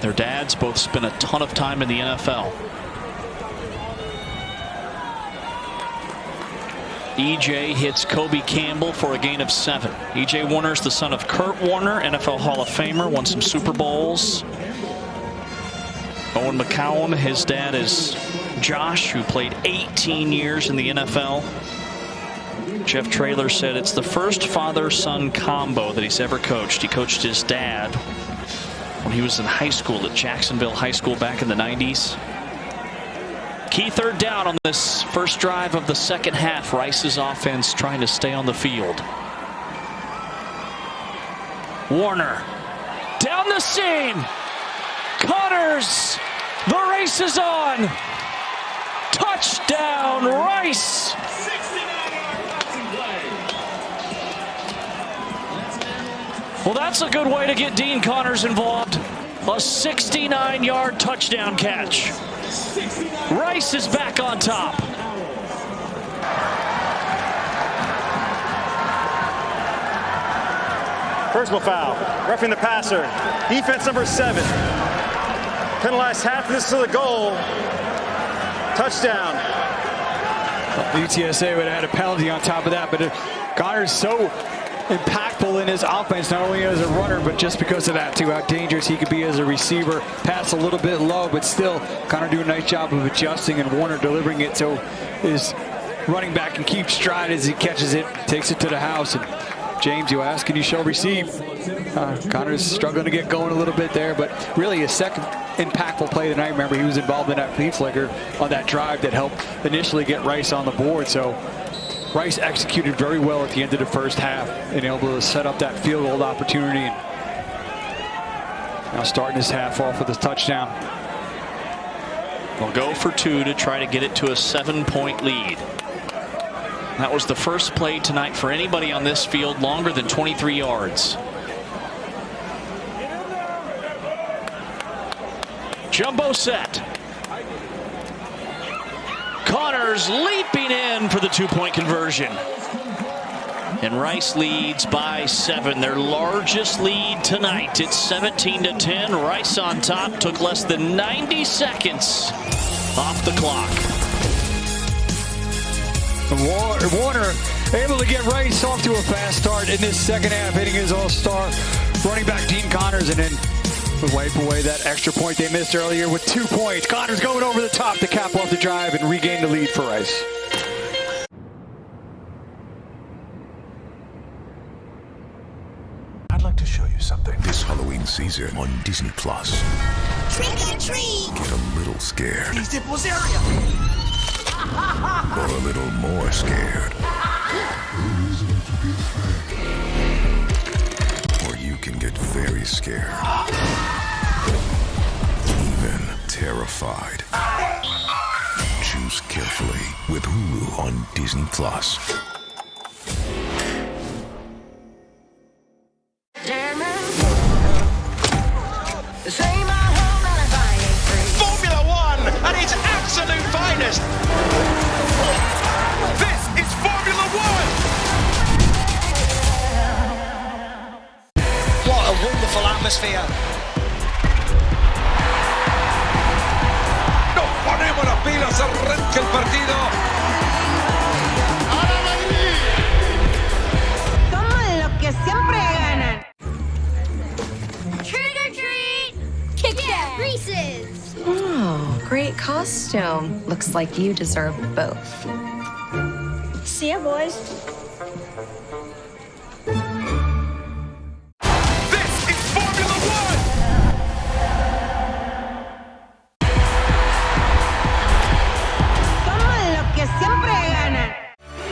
Their dads both spent a ton of time in the NFL. E.J. hits Kobe Campbell for a gain of 7. E.J. Warner is the son of Kurt Warner, NFL Hall of Famer, won some Super Bowls. Owen McCown, his dad is Josh, who played 18 years in the NFL. Jeff Traylor said it's the first father-son combo that he's ever coached. He coached his dad when he was in high school at Jacksonville High School back in the 90s. Key third down on this first drive of the second half. Rice's offense trying to stay on the field. Warner down the seam. Connors. The race is on. Touchdown, Rice. Well, that's a good way to get Dean Connors involved. A 69-yard touchdown catch. Rice is back on top. Personal foul. Roughing the passer. Defense number 7. Penalized half of this to the goal. Touchdown. UTSA would have had a penalty on top of that, but Connors so impactful in his offense, not only as a runner, but just because of that too, how dangerous he could be as a receiver. Pass a little bit low, but still Connor doing a nice job of adjusting, and Warner delivering it so his running back can keep stride as he catches it, takes it to the house. And James, you ask and you shall receive. Connor's struggling to get going a little bit there, but really his second impactful play tonight. Remember, he was involved in that flea flicker on that drive that helped initially get Rice on the board. So Rice executed very well at the end of the first half and able to set up that field goal opportunity. And now starting this half off with a touchdown. We'll go for 2 to try to get it to a 7-point lead. That was the first play tonight for anybody on this field longer than 23 yards. Jumbo set. Connors leaping in for the 2-point conversion. And Rice leads by 7, their largest lead tonight. It's 17-10. Rice on top. Took less than 90 seconds off the clock. Warner able to get Rice off to a fast start in this second half, hitting his all-star running back Dean Connors, and then would wipe away that extra point they missed earlier with 2 points. Connors going over the top to cap off the drive and regain the lead for Rice. I'd like to show you something. This Halloween season on Disney Plus. Trick or treat! Get a little scared. East Dipples area! Or a little more scared. Or you can get very scared. Even terrified. Choose carefully with Hulu on Disney Plus. Formula One at its absolute finest. This is Formula One. What a wonderful atmosphere. Nos ponemos las pilas, arranca el partido. Somos los que siempre ganan. Trick or treat! Kit Kat Reese's! Oh, great costume. Looks like you deserve both. See ya, boys. This is Formula One. Somos los que siempre ganan.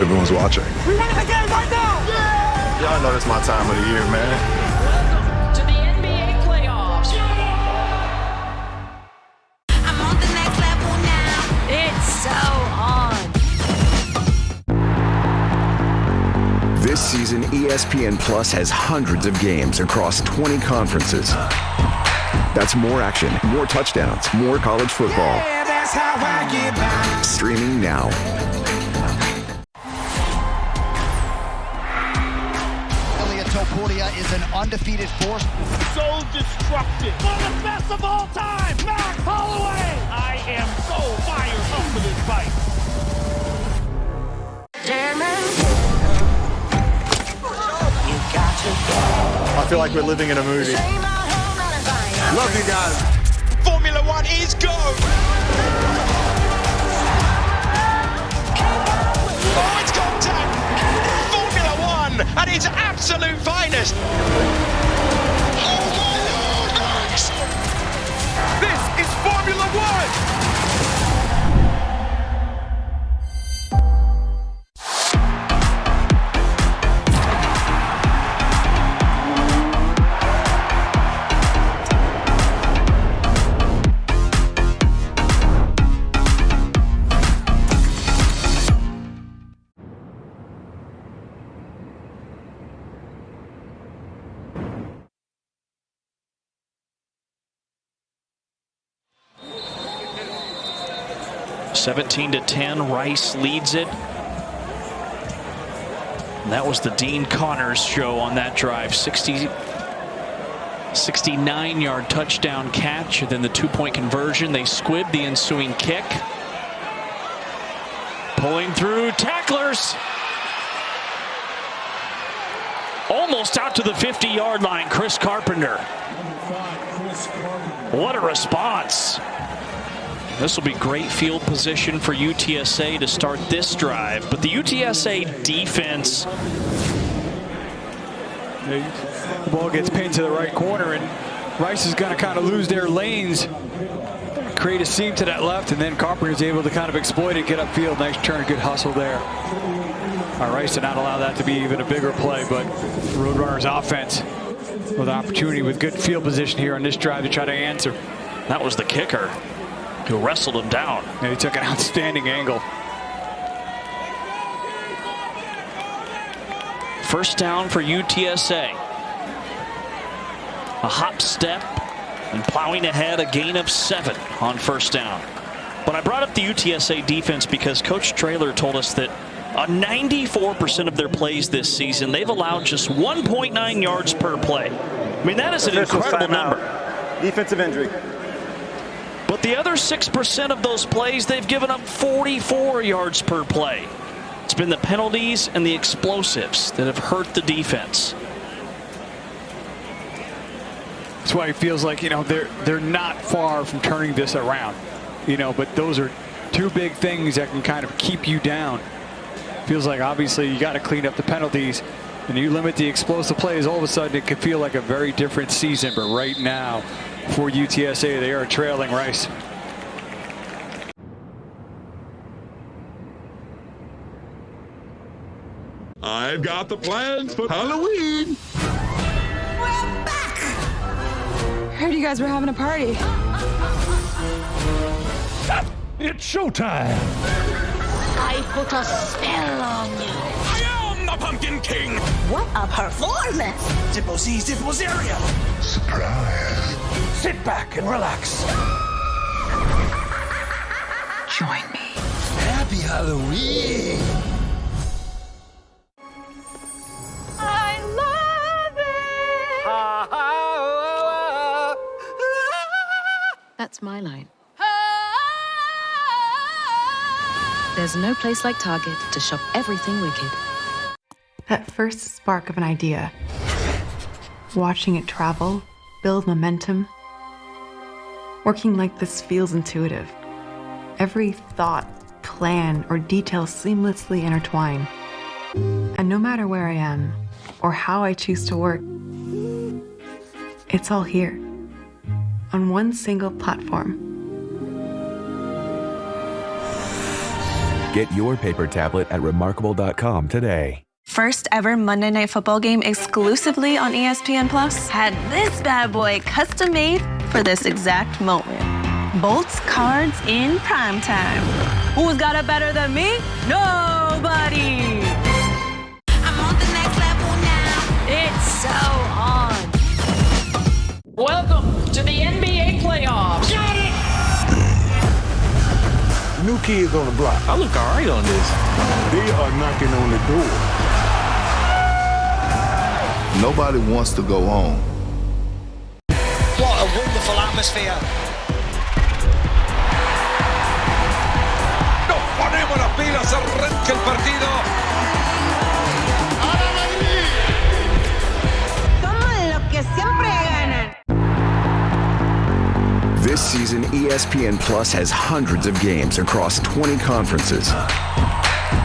Everyone's watching. We're gonna begin right now! Y'all know it's my time of the year, man. To the NBA playoffs. I'm on the next level now. It's so on. This season, ESPN Plus has hundreds of games across 20 conferences. That's more action, more touchdowns, more college football. Yeah, that's how I get by. Streaming now. Elliott to Portia is an undefeated force. So destructive. One of the best of all time, Max Holloway. I am so fired up for this fight. I feel like we're living in a movie. Love you guys. Formula One is go. Oh, it's contact. Formula One at its absolute finest. Oh my Lord, Max! This is Formula One. (17-10), Rice leads it. And that was the Dean Connors show on that drive. 69-yard touchdown catch, and then the 2-point conversion. They squibbed the ensuing kick. Pulling through, tacklers. Almost out to the 50-yard line, Chris Carpenter. What a response. This will be great field position for UTSA to start this drive, but the UTSA defense. The ball gets pinned to the right corner, and Rice is going to kind of lose their lanes, create a seam to that left, and then Carpenter is able to kind of exploit it, get upfield. Nice turn, good hustle there. Rice did not allow that to be even a bigger play, but Roadrunners offense with opportunity with good field position here on this drive to try to answer. That was the kicker who wrestled him down. And he took an outstanding angle. First down for UTSA. A hop step and plowing ahead, a gain of 7 on first down. But I brought up the UTSA defense because Coach Traylor told us that on 94% of their plays this season, they've allowed just 1.9 yards per play. I mean, that is an incredible number. Defensive injury. But the other 6% of those plays, they've given up 44 yards per play. It's been the penalties and the explosives that have hurt the defense. That's why it feels like, they're not far from turning this around. But those are two big things that can kind of keep you down. Feels like obviously you got to clean up the penalties and you limit the explosive plays. All of a sudden it could feel like a very different season, but right now for UTSA, they are trailing Rice. I've got the plans for Halloween. We're back! Heard you guys were having a party. It's showtime. I put a spell on you. I am the Pumpkin King. What a performance! Zippo-Z-Zippo-Zeria. Surprise. Sit back and relax. Join me. Happy Halloween. I love it! That's my line. There's no place like Target to shop everything wicked. That first spark of an idea. Watching it travel, build momentum. Working like this feels intuitive. Every thought, plan, or detail seamlessly intertwine. And no matter where I am, or how I choose to work, it's all here, on one single platform. Get your paper tablet at remarkable.com today. First ever Monday Night Football game exclusively on ESPN Plus had this bad boy custom made for this exact moment. Bolts cards in primetime. Who's got it better than me? Nobody. I'm on the next level now. It's so on. Welcome to the NBA playoffs. Got it! New kids on the block. I look all right on this. They are knocking on the door. Nobody wants to go home. What a wonderful atmosphere. Nos ponemos las pilas, arranca el partido. Somos los que siempre ganan. This season, ESPN Plus has hundreds of games across 20 conferences.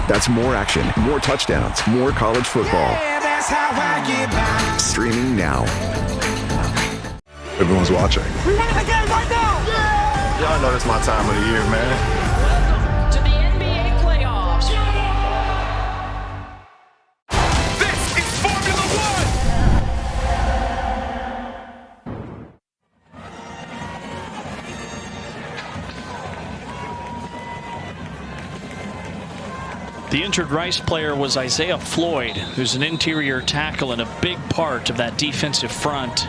That's more action, more touchdowns, more college football. Yeah, that's how I get by. Streaming now. Everyone's watching. We win the game right now. Yeah. Y'all know it's my time of the year, man. To the NBA playoffs. This is Formula The injured Rice player was Isaiah Floyd, who's an interior tackle and a big part of that defensive front,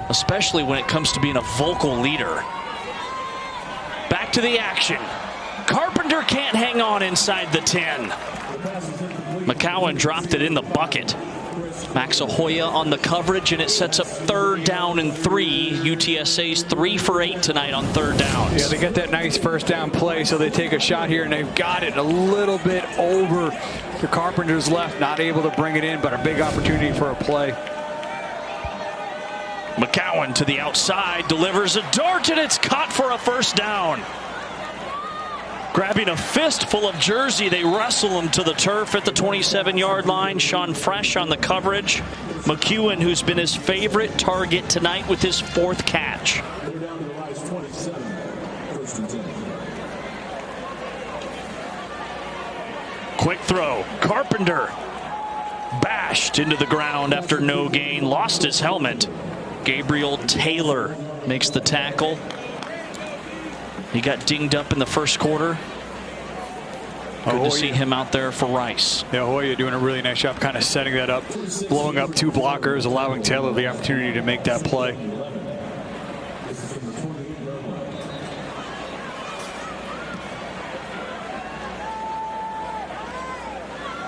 especially when it comes to being a vocal leader. Back to the action. Carpenter can't hang on inside the 10. McCowan dropped it in the bucket. Max Ahoya on the coverage, and it sets up 3rd down and 3. UTSA's 3 for 8 tonight on 3rd downs. Yeah, they get that nice 1st down play, so they take a shot here, and they've got it a little bit over the Carpenter's left, not able to bring it in, but a big opportunity for a play. McCowan to the outside, delivers a dart, and it's caught for a 1st down. Grabbing a fistful of jersey, they wrestle him to the turf at the 27-yard line. Sean Fresh on the coverage. McEwen, who's been his favorite target tonight with his 4th catch. Quick throw. Carpenter bashed into the ground after no gain. Lost his helmet. Gabriel Taylor makes the tackle. He got dinged up in the 1st quarter. Good to see him out there for Rice. Yeah, Hoya doing a really nice job kind of setting that up, blowing up 2 blockers, allowing Taylor the opportunity to make that play.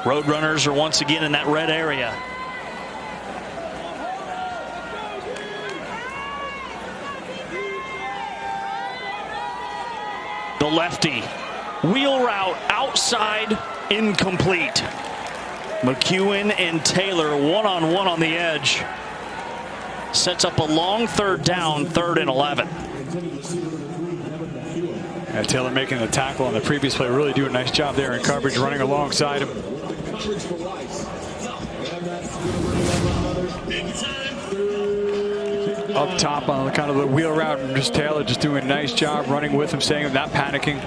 Roadrunners are once again in that red area. The lefty, wheel route outside, incomplete. McEwen and Taylor one-on-one on the edge. Sets up a long 3rd down, 3rd and 11. Yeah, Taylor making the tackle on the previous play, really doing a nice job there in coverage, running alongside him. Up top on kind of the wheel route, and just Taylor just doing a nice job running with him, staying not panicking.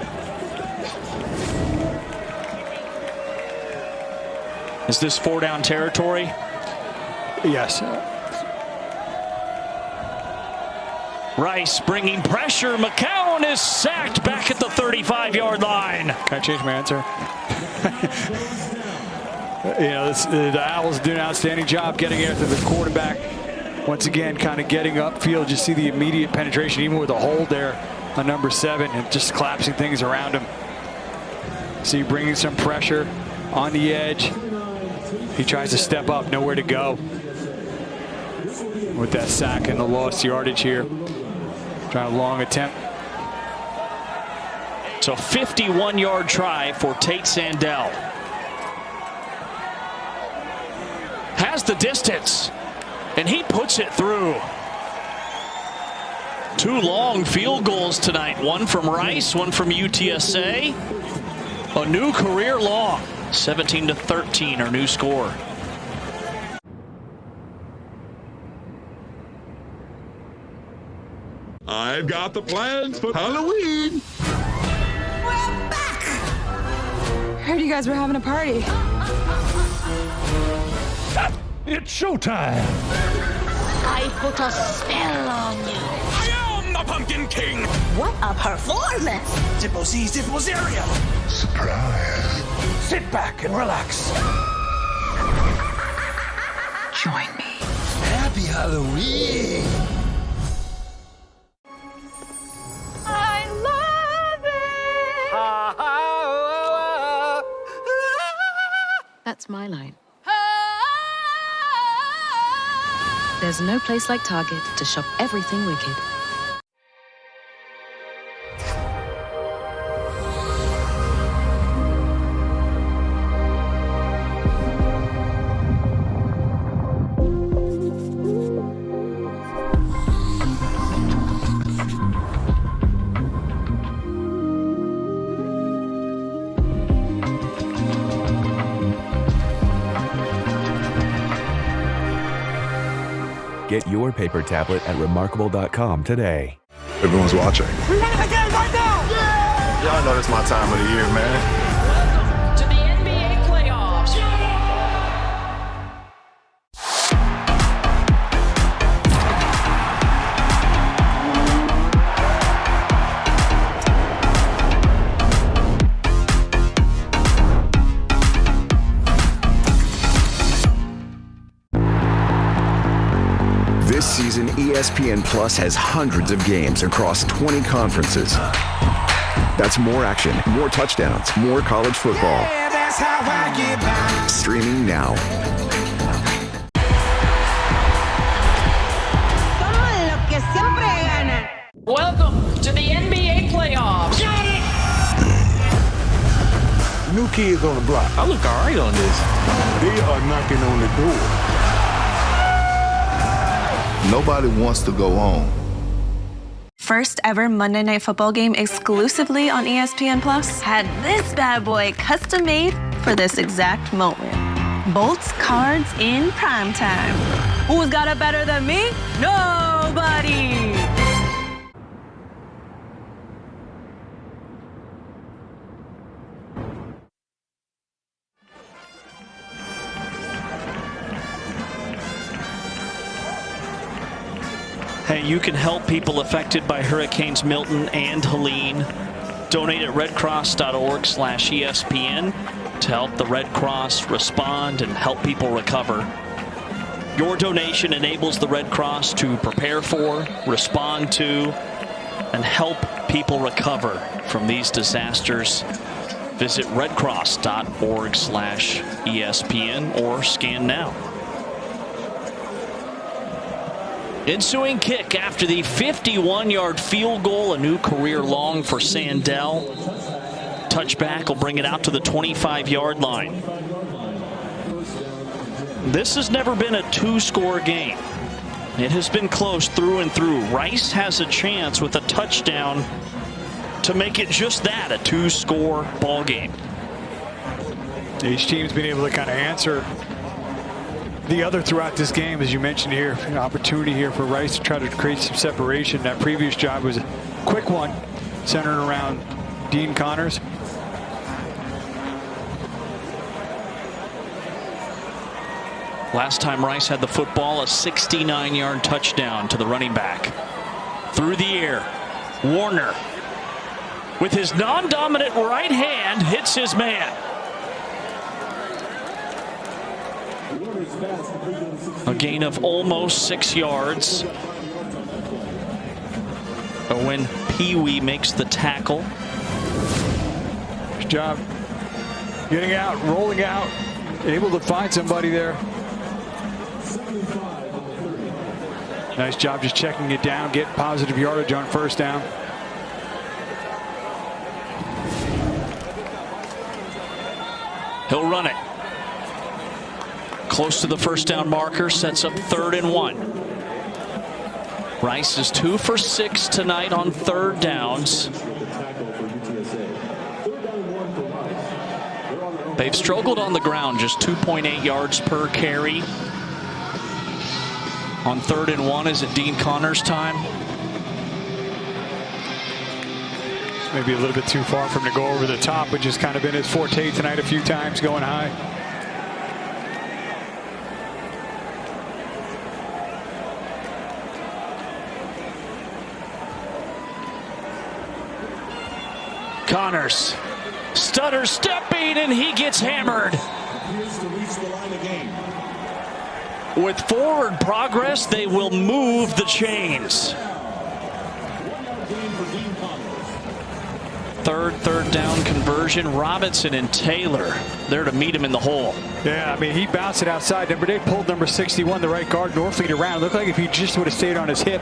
Is this 4 down territory? Yes. Rice bringing pressure. McCowan is sacked back at the 35-yard line. Can I change my answer? You know, the Owls do an outstanding job getting after the quarterback. Once again, kind of getting upfield. Just see the immediate penetration, even with a hold there on number 7, and just collapsing things around him. See, bringing some pressure on the edge. He tries to step up, nowhere to go. With that sack and the lost yardage here. Trying a long attempt. So 51-yard try for Tate Sandell. Has the distance, and he puts it through. 2 long field goals tonight. One from Rice, one from UTSA. A new career long. 17-13, our new score. I've got the plans for Halloween. We're back! Heard you guys were having a party. It's showtime. I put a spell on you. I am the Pumpkin King. What a performance! Zippo-Z-Zippo-Zeria. Surprise. Sit back and relax. Join me. Happy Halloween. I love it! That's my line. There's no place like Target to shop everything wicked. Get your paper tablet at remarkable.com today. Everyone's watching. We winning the game right now! Yeah! Y'all know this my time of the year, man. Welcome to the NBA playoffs. This season, ESPN Plus has hundreds of games across 20 conferences. That's more action, more touchdowns, more college football. Yeah, that's how I get by. Streaming now. Welcome to the NBA playoffs. New kids on the block. I look all right on this. They are knocking on the door. Nobody wants to go home. First ever Monday Night Football game exclusively on ESPN Plus had this bad boy custom made for this exact moment. Bolts cards in primetime. Who's got it better than me? Nobody! Hey, you can help people affected by Hurricanes Milton and Helene. Donate at redcross.org/ESPN to help the Red Cross respond and help people recover. Your donation enables the Red Cross to prepare for, respond to, and help people recover from these disasters. Visit redcross.org/ESPN or scan now. Ensuing kick after the 51-yard field goal, a new career long for Sandell. Touchback will bring it out to the 25-yard line. This has never been a two-score game. It has been close through and through. Rice has a chance with a touchdown to make it just that, a two-score ball game. Each team's been able to kind of answer the other throughout this game, as you mentioned here. An opportunity here for Rice to try to create some separation. That previous drive was a quick one, centered around Dean Connors. Last time Rice had the football, a 69-yard touchdown to the running back. Through the air, Warner, with his non-dominant right hand, hits his man. A gain of almost 6 yards. Owen Pee-wee makes the tackle. Good job getting out, rolling out, able to find somebody there. Nice job just checking it down, get positive yardage on first down. He'll run it. Close to the first down marker, sets up 3rd and 1. Rice is 2 for 6 tonight on 3rd downs. They've struggled on the ground, just 2.8 yards per carry. On 3rd and 1, is it Dean Connors' time? It's maybe a little bit too far from to go over the top, which has kind of been his forte tonight a few times, going high. Connors stutters stepping, and he gets hammered. With forward progress, they will move the chains. third down conversion. Robinson and Taylor there to meet him in the hole. Yeah, I mean, he bounced it outside. They pulled number 61, the right guard, Norfleet around. It looked like if he just would have stayed on his hip,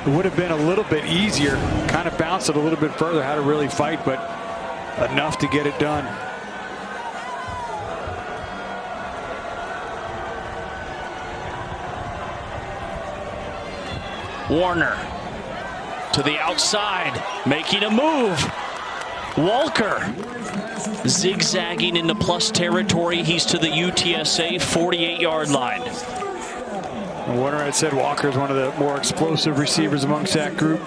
it would have been a little bit easier. Kind of bounced it a little bit further, had to really fight, but enough to get it done. Warner to the outside, making a move. Walker zigzagging into plus territory. He's to the UTSA 48-yard line. And Warner had said Walker is one of the more explosive receivers amongst that group.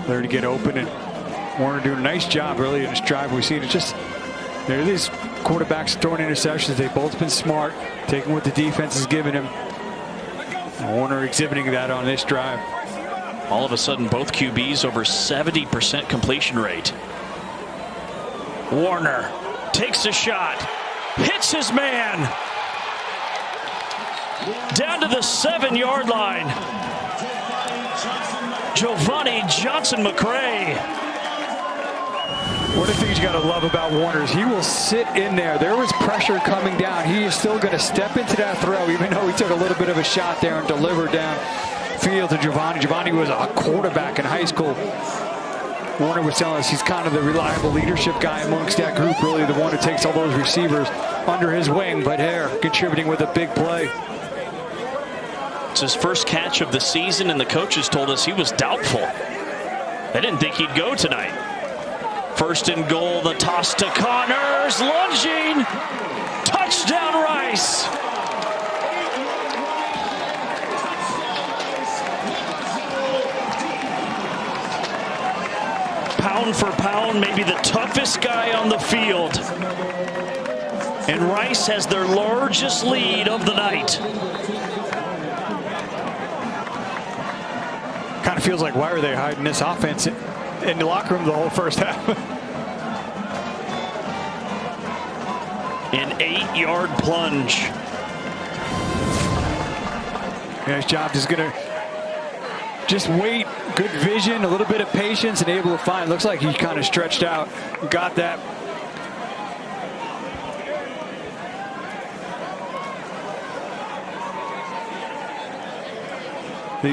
There to get open, and Warner doing a nice job really in his drive. We've seen it just, there are these quarterbacks throwing interceptions. They've both been smart, taking what the defense is giving him. And Warner exhibiting that on this drive. All of a sudden, both QBs over 70% completion rate. Warner takes a shot, hits his man. Down to the 7-yard line. Giovanni Johnson-McCray. One of the things you got to love about Warner is he will sit in there. There was pressure coming down. He is still going to step into that throw, even though he took a little bit of a shot there and delivered down field to Giovanni. Giovanni was a quarterback in high school. Warner was telling us he's kind of the reliable leadership guy amongst that group, really the one who takes all those receivers under his wing, but here contributing with a big play. It's his first catch of the season, and the coaches told us he was doubtful. They didn't think he'd go tonight. First and goal, the toss to Connors, lunging, touchdown Rice. Pound for pound, maybe the toughest guy on the field. And Rice has their largest lead of the night. Kind of feels like, why are they hiding this offense in the locker room the whole first half? An 8-yard plunge. Yeah, his job is going to just wait, good vision, a little bit of patience, and able to find. Looks like he kind of stretched out, got that.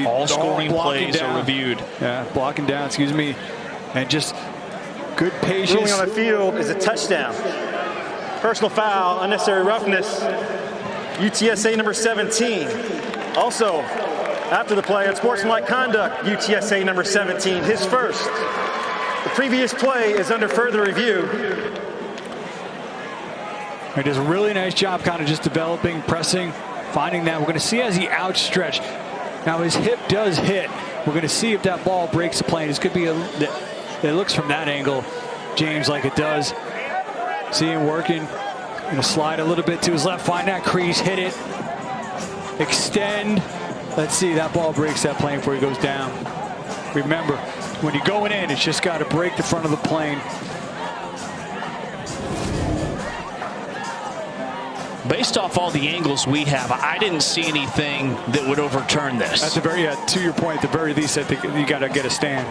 All scoring plays down. are reviewed. Yeah, blocking down, excuse me. And just good patience. Ruling on the field is a touchdown. Personal foul, unnecessary roughness. UTSA number 17. Also, after the play, unsportsmanlike conduct, UTSA number 17, his first. The previous play is under further review. He does a really nice job kind of just developing, pressing, finding that. We're going to see as he outstretched. Now his hip does hit. We're going to see if that ball breaks the plane. This could be it looks from that angle, James, like it does. See him working. Going to slide a little bit to his left, find that crease, hit it, extend. Let's see, that ball breaks that plane before he goes down. Remember, when you're going in, it's just got to break the front of the plane. Based off all the angles we have, I didn't see anything that would overturn this. At the very, to your point, at the very least, I think you got to get a stand.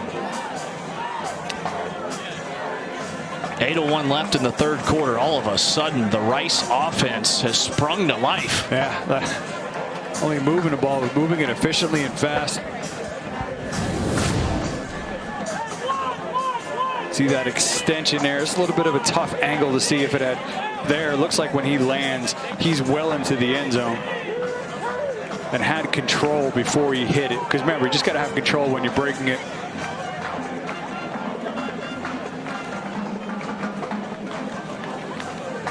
8:01 left in the third quarter. All of a sudden, the Rice offense has sprung to life. Yeah, only moving the ball, moving it efficiently and fast. See that extension there. It's a little bit of a tough angle to see if it had there. It looks like when he lands, he's well into the end zone and had control before he hit it. Because remember, you just got to have control when you're breaking it.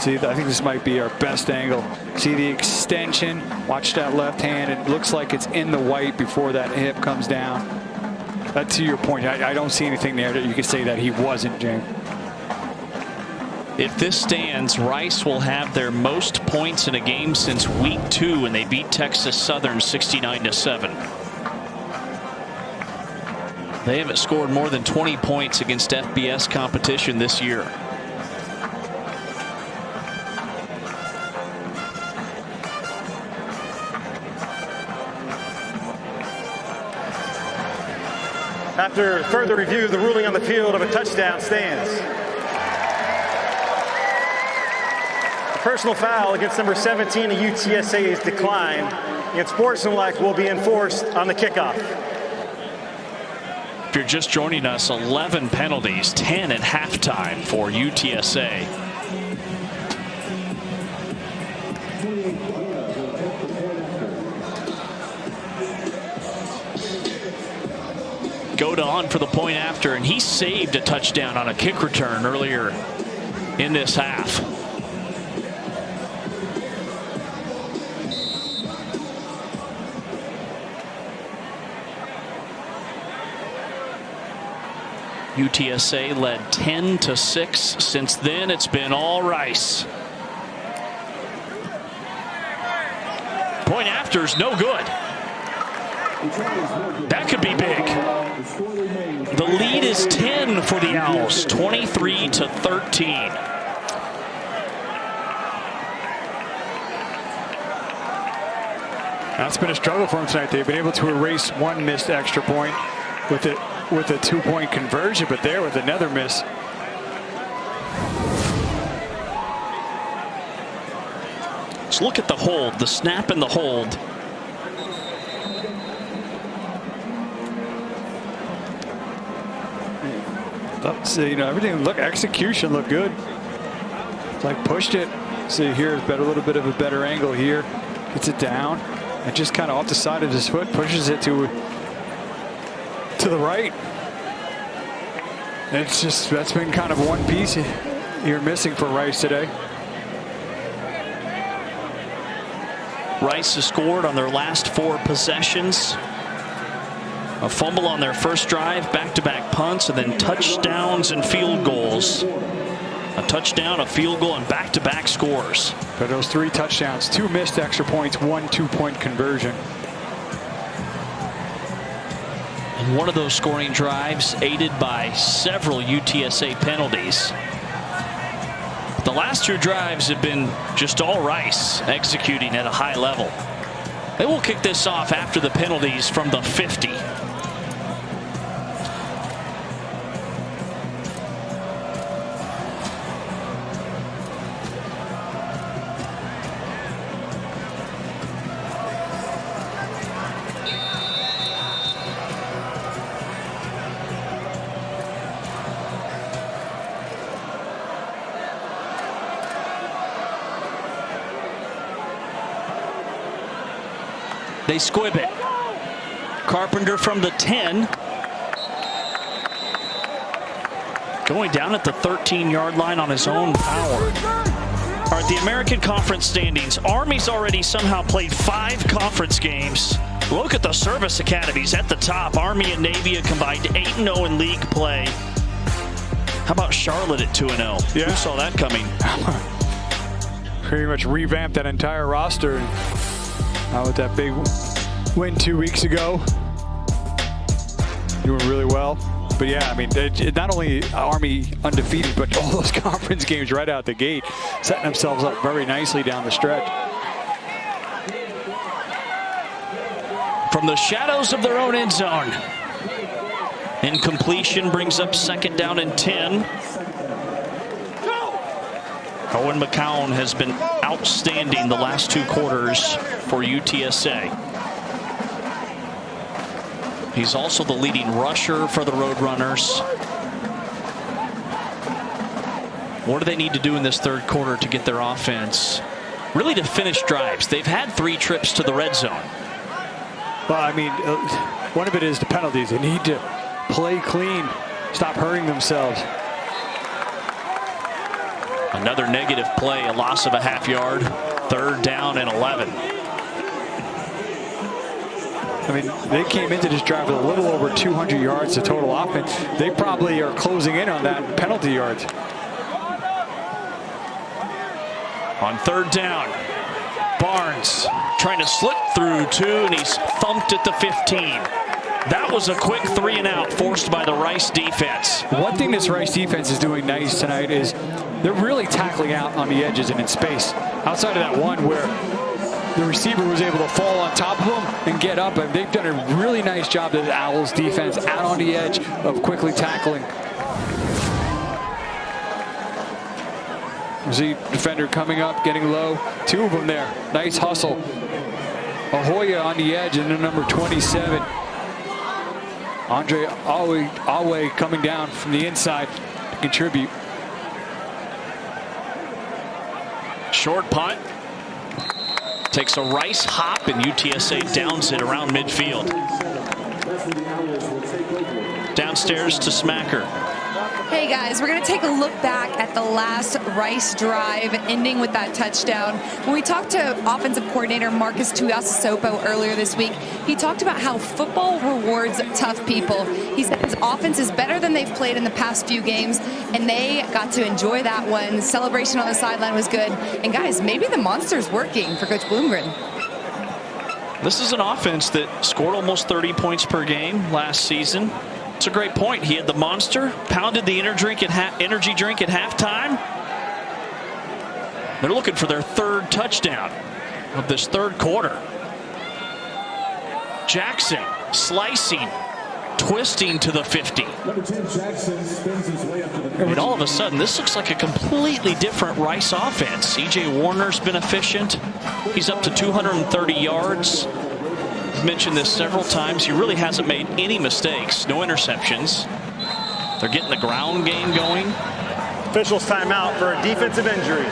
See, I think this might be our best angle. See the extension. Watch that left hand. It looks like it's in the white before that hip comes down. To your point, I don't see anything there that you could say that he wasn't, James. If this stands, Rice will have their most points in a game since week 2 when they beat Texas Southern 69-7. They haven't scored more than 20 points against FBS competition this year. after further review, the ruling on the field of a touchdown stands. A personal foul against number 17 of UTSA is declined, and sportsmanlike will be enforced on the kickoff. If you're just joining us, 11 penalties, 10 at halftime for UTSA. Goda on for the point after, and he saved a touchdown on a kick return earlier in this half. UTSA led 10-6. Since then, it's been all Rice. Point after's no good. That could be big. The lead is 10 for the Owls, 23-13. That's been a struggle for them tonight. They've been able to erase one missed extra point with a 2-point conversion, but there with another miss. Let's look at the hold, the snap and the hold. So, everything execution looked good. It's like pushed it. See here, a little bit of a better angle here. Gets it down and just kind of off the side of his foot, pushes it to the right. And it's just, that's been kind of one piece you're missing for Rice today. Rice has scored on their last 4 possessions. A fumble on their first drive, back-to-back punts, and then touchdowns and field goals. A touchdown, a field goal, and back-to-back scores. For those 3 touchdowns, 2 missed extra points, 1 2-point conversion. And one of those scoring drives aided by several UTSA penalties. The last 2 drives have been just all Rice executing at a high level. They will kick this off after the penalties from the 50. They squib it. Carpenter from the 10. Going down at the 13-yard line on his own power. All right, the American Conference standings. Army's already somehow played 5 conference games. Look at the service academies at the top. Army and Navy combined 8-0 in league play. How about Charlotte at 2-0? Yeah. Who saw that coming? Pretty much revamped that entire roster. With that big win 2 weeks ago, doing really well. But yeah, I mean, not only Army undefeated, but all those conference games right out the gate, setting themselves up very nicely down the stretch. From the shadows of their own end zone. Incompletion brings up 2nd down and 10. Owen McCown has been outstanding the last 2 quarters for UTSA. He's also the leading rusher for the Roadrunners. What do they need to do in this 3rd quarter to get their offense really to finish drives? They've had 3 trips to the red zone. Well, I mean, one of it is the penalties. They need to play clean, stop hurting themselves. Another negative play, a loss of a half yard, 3rd down and 11. I mean, they came into this drive with a little over 200 yards of total offense. They probably are closing in on that penalty yards. On 3rd down, Barnes trying to slip through 2, and he's thumped at the 15. That was a quick 3-and-out forced by the Rice defense. One thing this Rice defense is doing nice tonight is they're really tackling out on the edges and in space. Outside of that one where the receiver was able to fall on top of him and get up. And they've done a really nice job, the Owls defense, out on the edge of quickly tackling. See defender coming up, getting low. Two of them there. Nice hustle. Ahoya on the edge, and then number 27. Andre Awe coming down from the inside to contribute. Short punt. Takes a Rice hop, and UTSA downs it around midfield. Downstairs to Smacker. Hey guys, we're going to take a look back at the last Rice drive, ending with that touchdown. When we talked to offensive coordinator Marcus Tuiasosopo earlier this week, he talked about how football rewards tough people. He said his offense is better than they've played in the past few games, and they got to enjoy that one. Celebration on the sideline was good. And guys, maybe the monster's working for Coach Bloomgren. This is an offense that scored almost 30 points per game last season. It's a great point. He had the monster, pounded the energy drink at halftime. They're looking for their third touchdown of this third quarter. Jackson slicing, twisting to the 50. And all of a sudden, this looks like a completely different Rice offense. C.J. Warner's been efficient. He's up to 230 yards. I've mentioned this several times. He really hasn't made any mistakes. No interceptions. They're getting the ground game going. Officials timeout for a defensive injury.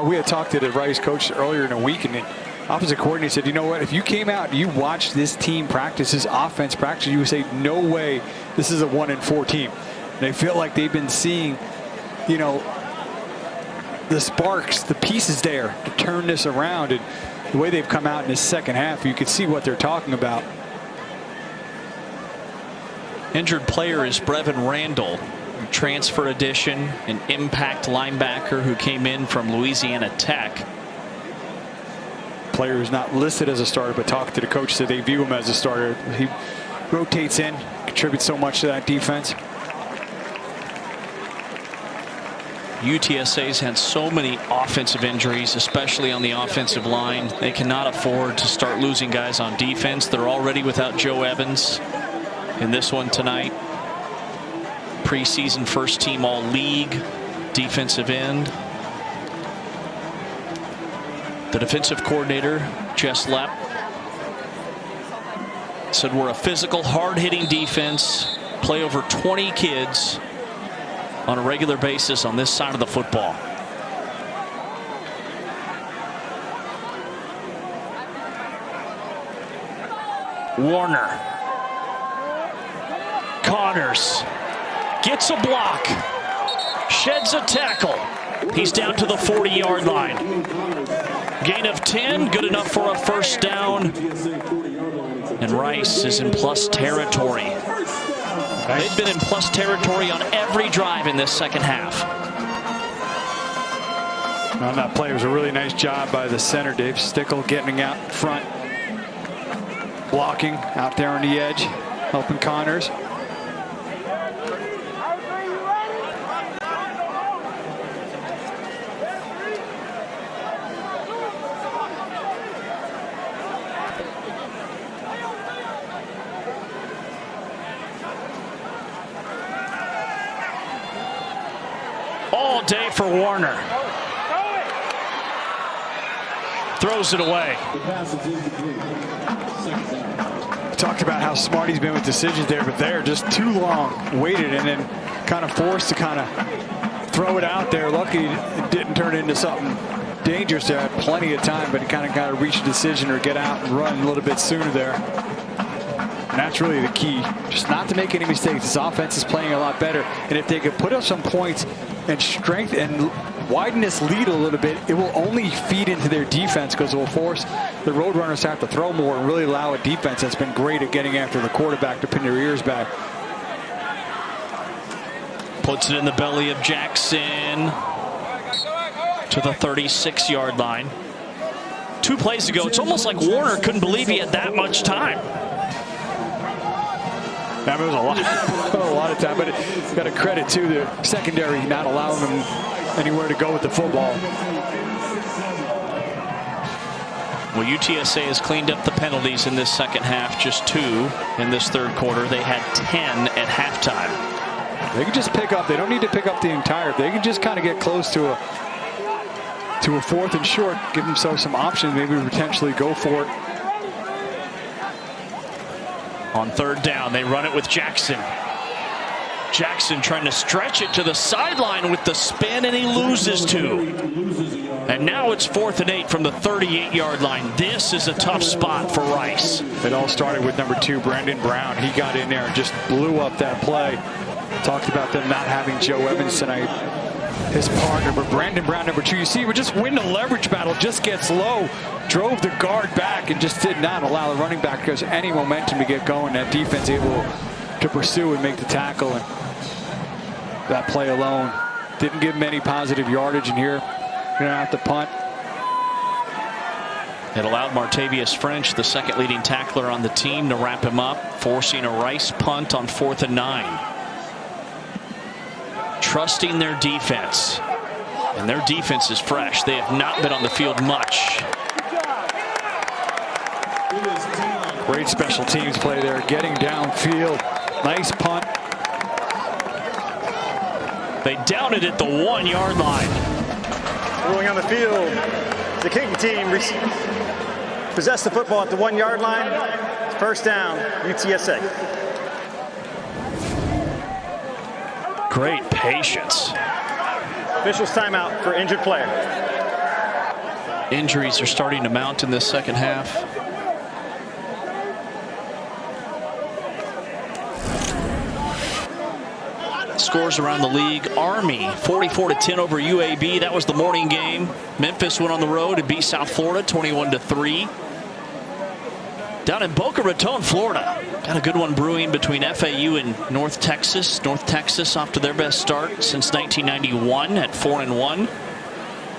We had talked to the Rice coach earlier in the week, and the opposite coordinator said, you know what, if you came out and you watched this team practice, this offense practice, you would say, no way this is a 1-4 team. And they feel like they've been seeing, the sparks, the pieces there to turn this around. And the way they've come out in this second half, you can see what they're talking about. Injured player is Brevin Randall, transfer addition, an impact linebacker who came in from Louisiana Tech. Player who's not listed as a starter, but talked to the coach, said they view him as a starter. He rotates in, contributes so much to that defense. UTSA's had so many offensive injuries, especially on the offensive line. They cannot afford to start losing guys on defense. They're already without Joe Evans in this one tonight. Preseason first team all-league defensive end. The defensive coordinator, Jess Lepp, said we're a physical, hard-hitting defense, play over 20 kids on a regular basis on this side of the football. Warner. Connors gets a block. Sheds a tackle. He's down to the 40-yard line. Gain of 10, good enough for a first down. And Rice is in plus territory. They've been in plus territory on every drive in this second half. On that play, it was a really nice job by the center, Dave Stickle, getting out front, blocking out there on the edge, helping Connors. All day for Warner. Throws it away. Talked about how smart he's been with decisions there, but they're just too long, waited, and then kind of forced to kind of throw it out there. Lucky it didn't turn into something dangerous there. Had plenty of time, but he kind of got to reach a decision or get out and run a little bit sooner there. And that's really the key, just not to make any mistakes. This offense is playing a lot better, and if they could put up some points and strength and widen this lead a little bit, it will only feed into their defense, because it will force the Roadrunners to have to throw more and really allow a defense that's been great at getting after the quarterback to pin their ears back. Puts it in the belly of Jackson to the 36-yard line. 2 plays ago, it's almost like Warner couldn't believe he had that much time. That was a lot of time, but got to credit to the secondary not allowing them anywhere to go with the football. Well, UTSA has cleaned up the penalties in this second half, just 2 in this third quarter. They had 10 at halftime. They can just pick up. They don't need to pick up the entire. They can just kind of get close to a 4th and short, give themselves some options, maybe potentially go for it. On 3rd down, they run it with Jackson. Jackson trying to stretch it to the sideline with the spin, and he loses 2. And now it's 4th and 8 from the 38-yard line. This is a tough spot for Rice. It all started with number 2, Brandon Brown. He got in there and just blew up that play. Talked about them not having Joe Evans tonight, his partner, but Brandon Brown, number 2. You see, we just win the leverage battle, just gets low, drove the guard back, and just did not allow the running back because any momentum to get going. That defense able to pursue and make the tackle, and that play alone didn't give him any positive yardage in here. Gonna have to punt. It allowed Martavius French, the second leading tackler on the team, to wrap him up, forcing a Rice punt on 4th and 9. Trusting their defense, and their defense is fresh. They have not been on the field much. Great special teams play there, getting downfield. Nice punt. They down it at the 1-yard line. Rolling on the field, the kicking team possessed the football at the 1-yard line. 1st down, UTSA. Great patience. Officials timeout for injured player. Injuries are starting to mount in this second half. Scores around the league. Army 44-10 over UAB. That was the morning game. Memphis went on the road to beat South Florida 21-3. Down in Boca Raton, Florida, got a good one brewing between FAU and North Texas. North Texas off to their best start since 1991 at 4-1.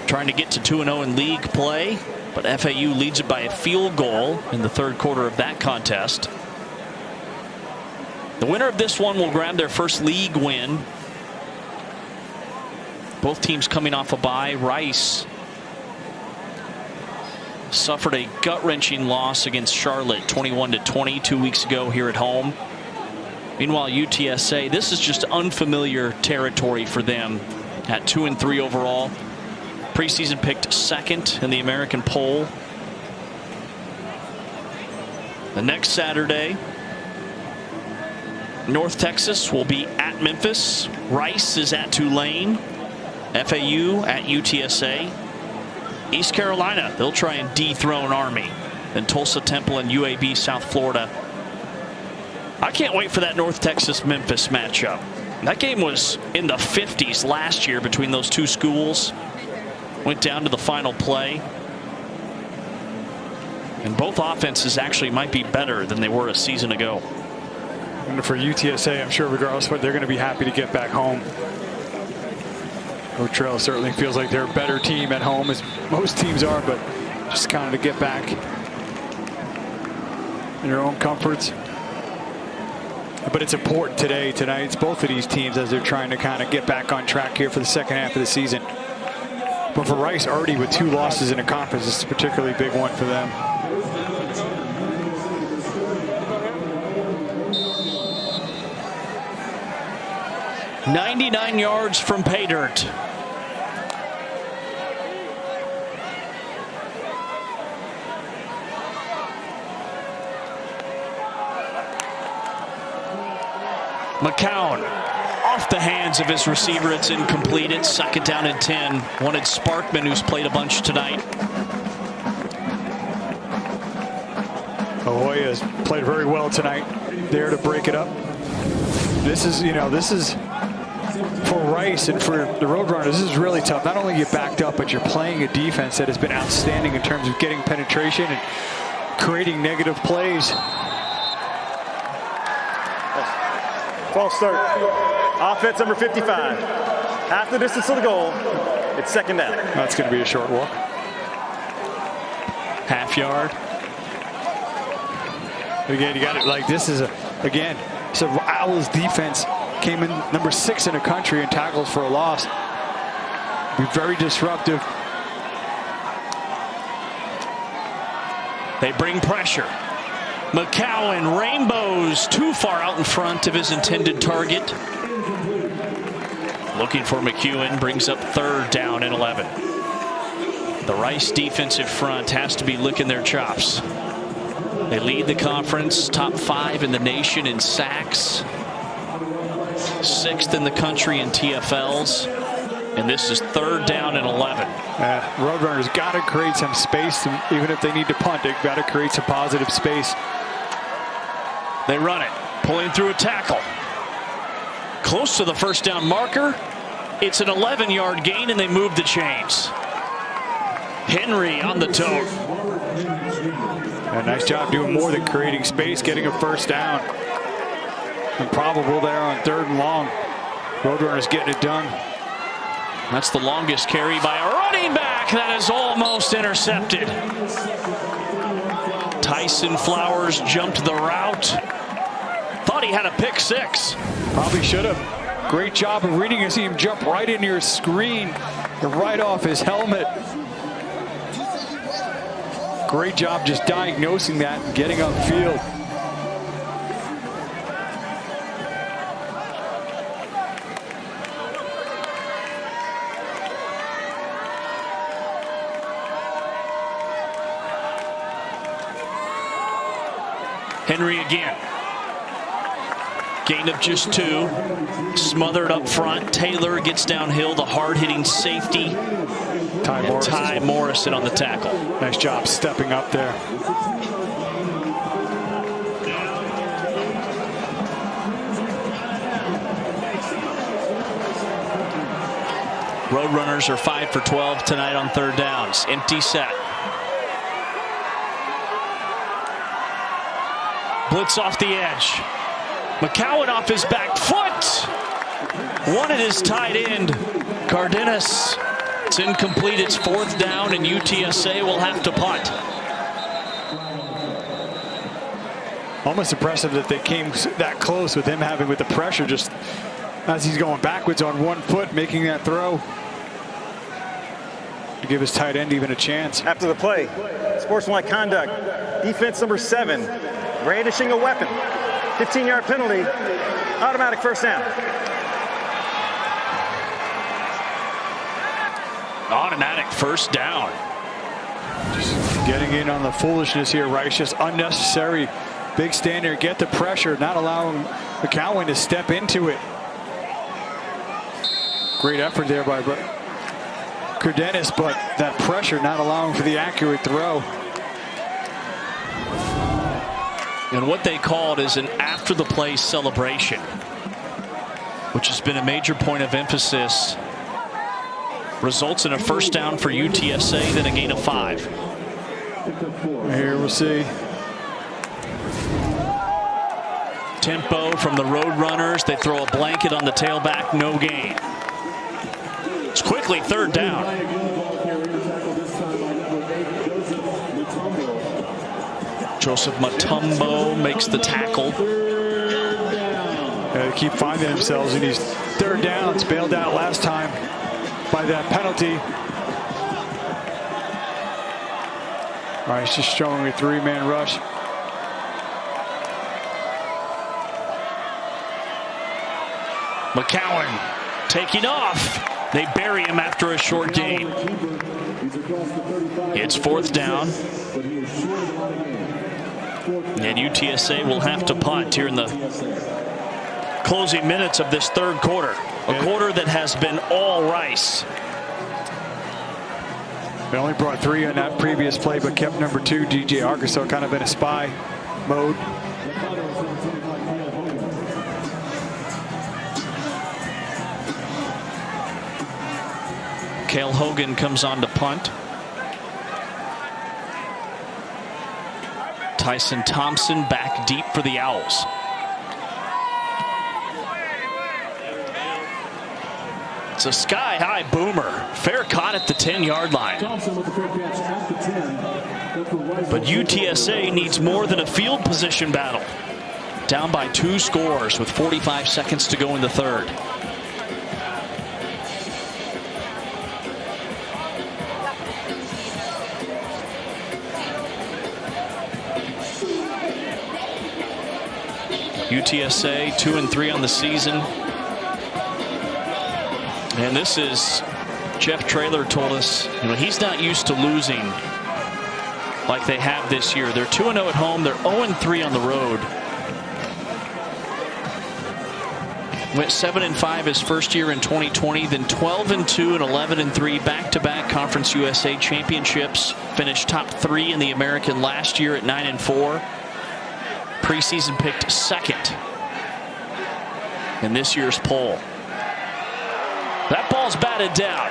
Trying to get to 2-0 in league play, but FAU leads it by a field goal in the 3rd quarter of that contest. The winner of this one will grab their first league win. Both teams coming off a bye. Rice suffered a gut-wrenching loss against Charlotte 21-20 2 weeks ago here at home. Meanwhile, UTSA, this is just unfamiliar territory for them at 2-3 overall. Preseason picked 2nd in the American poll. The next Saturday, North Texas will be at Memphis. Rice is at Tulane. FAU at UTSA. East Carolina, they'll try and dethrone Army. Then Tulsa Temple and UAB South Florida. I can't wait for that North Texas-Memphis matchup. That game was in the 50s last year between those two schools. Went down to the final play. And both offenses actually might be better than they were a season ago. And for UTSA, I'm sure regardless of what, they're going to be happy to get back home. Coach Trell certainly feels like they're a better team at home, as most teams are, but just kind of to get back in their own comforts. But it's important tonight. It's both of these teams as they're trying to kind of get back on track here for the second half of the season. But for Rice, already with 2 losses in a conference, it's a particularly big one for them. "99 yards from pay dirt." McCown off the hands of his receiver. It's incomplete. It's 2nd down and 10. Wanted Sparkman, who's played a bunch tonight. Ahoya has played very well tonight, there to break it up. This is for Rice and for the Roadrunners, this is really tough. Not only get backed up, but you're playing a defense that has been outstanding in terms of getting penetration and creating negative plays. False start. Offense number 55. Half the distance to the goal. It's 2nd down. That's going to be a short walk. Half yard. Again, you got it. Like, this is again, So Owls defense came in number 6 in the country in tackles for a loss. Be very disruptive. They bring pressure. McCowan rainbows too far out in front of his intended target. Looking for McEwen, brings up 3rd down and 11. The Rice defensive front has to be licking their chops. They lead the conference, top 5 in the nation in sacks, 6th in the country in TFLs, and this is 3rd down and 11. Roadrunners got to create some space, even if they need to punt. They've got to create some positive space. They run it, pulling through a tackle. Close to the 1st down marker. It's an 11-yard gain, and they move the chains. Henry on the tote. A nice job doing more than creating space, getting a 1st down. Improbable there on 3rd and long. Roadrunners getting it done. That's the longest carry by a running back. That is almost intercepted. Tyson Flowers jumped the route. Thought he had a pick 6. Probably should have. Great job of reading. You see him jump right into your screen, right off his helmet. Great job just diagnosing that and getting upfield. Henry again. Gain of just 2. Smothered up front. Taylor gets downhill. The hard-hitting safety. Ty Morrison on the tackle. Nice job stepping up there. Roadrunners are 5 for 12 tonight on 3rd downs. Empty set. Blitz off the edge. McCowan off his back foot. Wanted his tight end. Cardenas. It's incomplete. It's 4th down, and UTSA will have to punt. Almost impressive that they came that close with him having with the pressure just as he's going backwards on 1 foot, making that throw to give his tight end even a chance. After the play, sportsmanlike conduct. Defense number 7, brandishing a weapon. 15-yard penalty, automatic 1st down. Automatic 1st down. Just getting in on the foolishness here, Rice. Just unnecessary. Big stand there, get the pressure, not allowing McCowan to step into it. Great effort there by Cardenas, but that pressure not allowing for the accurate throw. And what they called is an after-the-play celebration, which has been a major point of emphasis. Results in a 1st down for UTSA, then a gain of 5. Here we'll see. Tempo from the Roadrunners. They throw a blanket on the tailback, no gain. It's quickly 3rd down. Joseph Mutombo makes the tackle. They keep finding themselves in these 3rd downs. Bailed out last time by that penalty. All right, it's just showing a 3-man rush. McCowan taking off. They bury him after a short gain. It's 4th down. And UTSA will have to punt here in the closing minutes of this 3rd quarter. A quarter that has been all Rice. They only brought 3 on that previous play, but kept number 2, DJ Arkansas, kind of in a spy mode. Cale Hogan comes on to punt. Tyson Thompson back deep for the Owls. It's a sky-high boomer. Fair caught at the 10-yard line. But UTSA needs more than a field position battle down by 2 scores with 45 seconds to go in the third. UTSA 2-3 on the season. And this is, Jeff Traylor told us, he's not used to losing like they have this year. They're 2-0 at home. They're 0-3 on the road. Went 7-5 his first year in 2020, then 12-2 and 11-3 back-to-back Conference USA championships. Finished top 3 in the American last year at 9-4. Preseason picked second in this year's poll. That ball's batted down.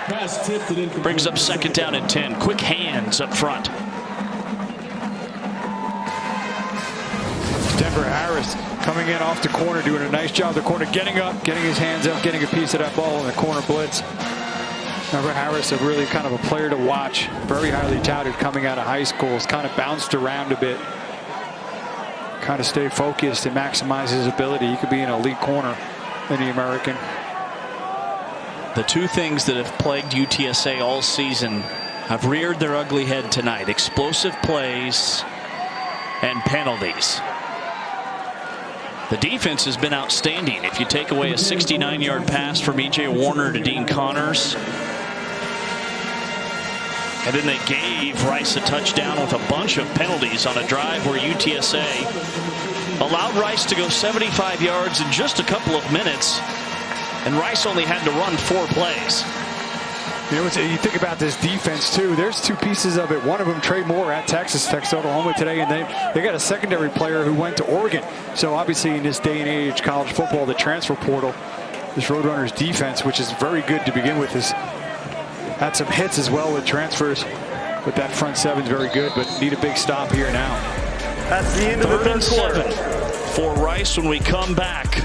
Brings up second down and 10. Quick hands up front. Denver Harris coming in off the corner, doing a nice job. The corner getting up, getting his hands up, getting a piece of that ball in the corner blitz. Denver Harris, a really kind of a player to watch. Very highly touted coming out of high school. Has kind of bounced around a bit. Kind of stay focused and maximize his ability. He could be an elite corner in the American. The two things that have plagued UTSA all season have reared their ugly head tonight: explosive plays and penalties. The defense has been outstanding. If you take away a 69-yard pass from E.J. Warner to Dean Connors, and then they gave Rice a touchdown with a bunch of penalties on a drive where UTSA allowed Rice to go 75 yards in just a couple of minutes, and Rice only had to run 4 plays. You think about this defense too. There's 2 pieces of it. One of them, Trey Moore at Texas Tech, Oklahoma today, and they got a secondary player who went to Oregon. So obviously in this day and age, college football, the transfer portal, this Roadrunners defense, which is very good to begin with, has had some hits as well with transfers. But that front seven is very good, but need a big stop here now. That's the end of the third quarter. For Rice when we come back.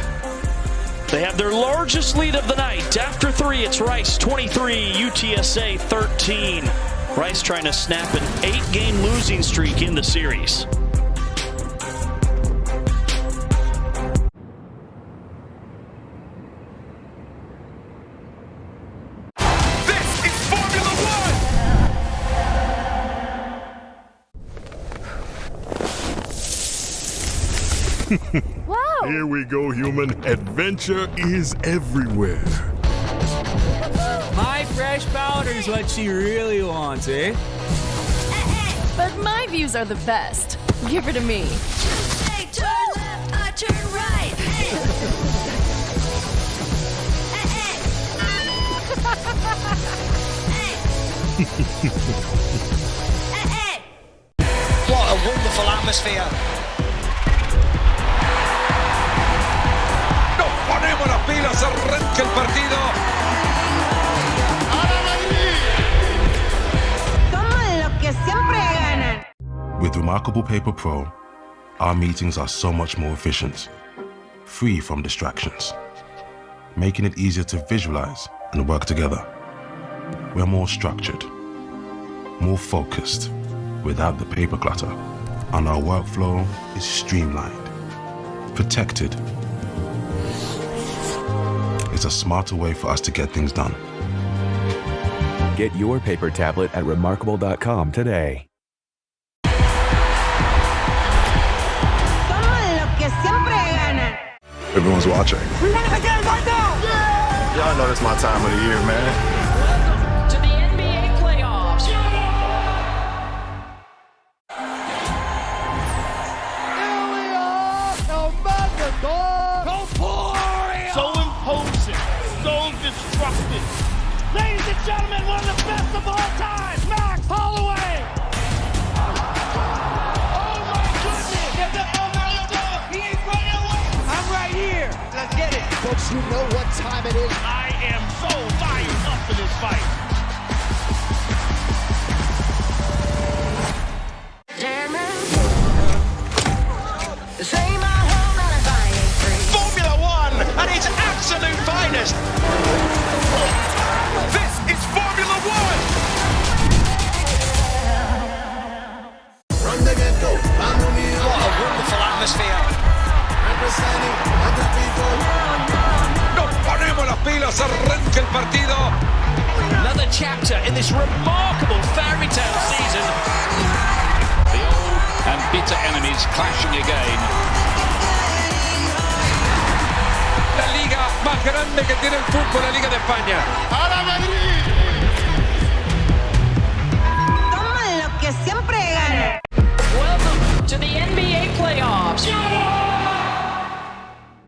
They have their largest lead of the night. After 3, it's Rice 23, UTSA 13. Rice trying to snap an 8-game losing streak in the series. This is Formula One! Whoa! Here we go, human. Adventure is everywhere. My fresh powder is what she really wants, eh? But my views are the best. Give her to me. Hey, turn left, I turn right. What a wonderful atmosphere. Nos ponemos las pilas, arranca el partido. Somos los que siempre ganan. With Remarkable Paper Pro, our meetings are so much more efficient, free from distractions, making it easier to visualize and work together. We're more structured, more focused, without the paper clutter, and our workflow is streamlined, protected. It's a smarter way for us to get things done. Get your paper tablet at Remarkable.com today. Everyone's watching. We win the game right now! Yeah! Y'all know this my time of the year, man. Welcome to the NBA playoffs. Here we are, El Matador! Corporeal! So imposing, so destructive. Ladies and gentlemen, one of the best of all time, Max Holloway! Oh my goodness! Get the he ain't running away! I'm right here! Let's get it! Folks, you know what time it is. I am so fired up for this fight. Formula One at its absolute finest. This is Formula One. What a wonderful atmosphere. this remarkable fairy tale season. The old and bitter enemies clashing again. La liga más grande que tiene el fútbol, la Liga de España. ¡A la Madrid! Toman lo que siempre ganan. Welcome to the NBA playoffs.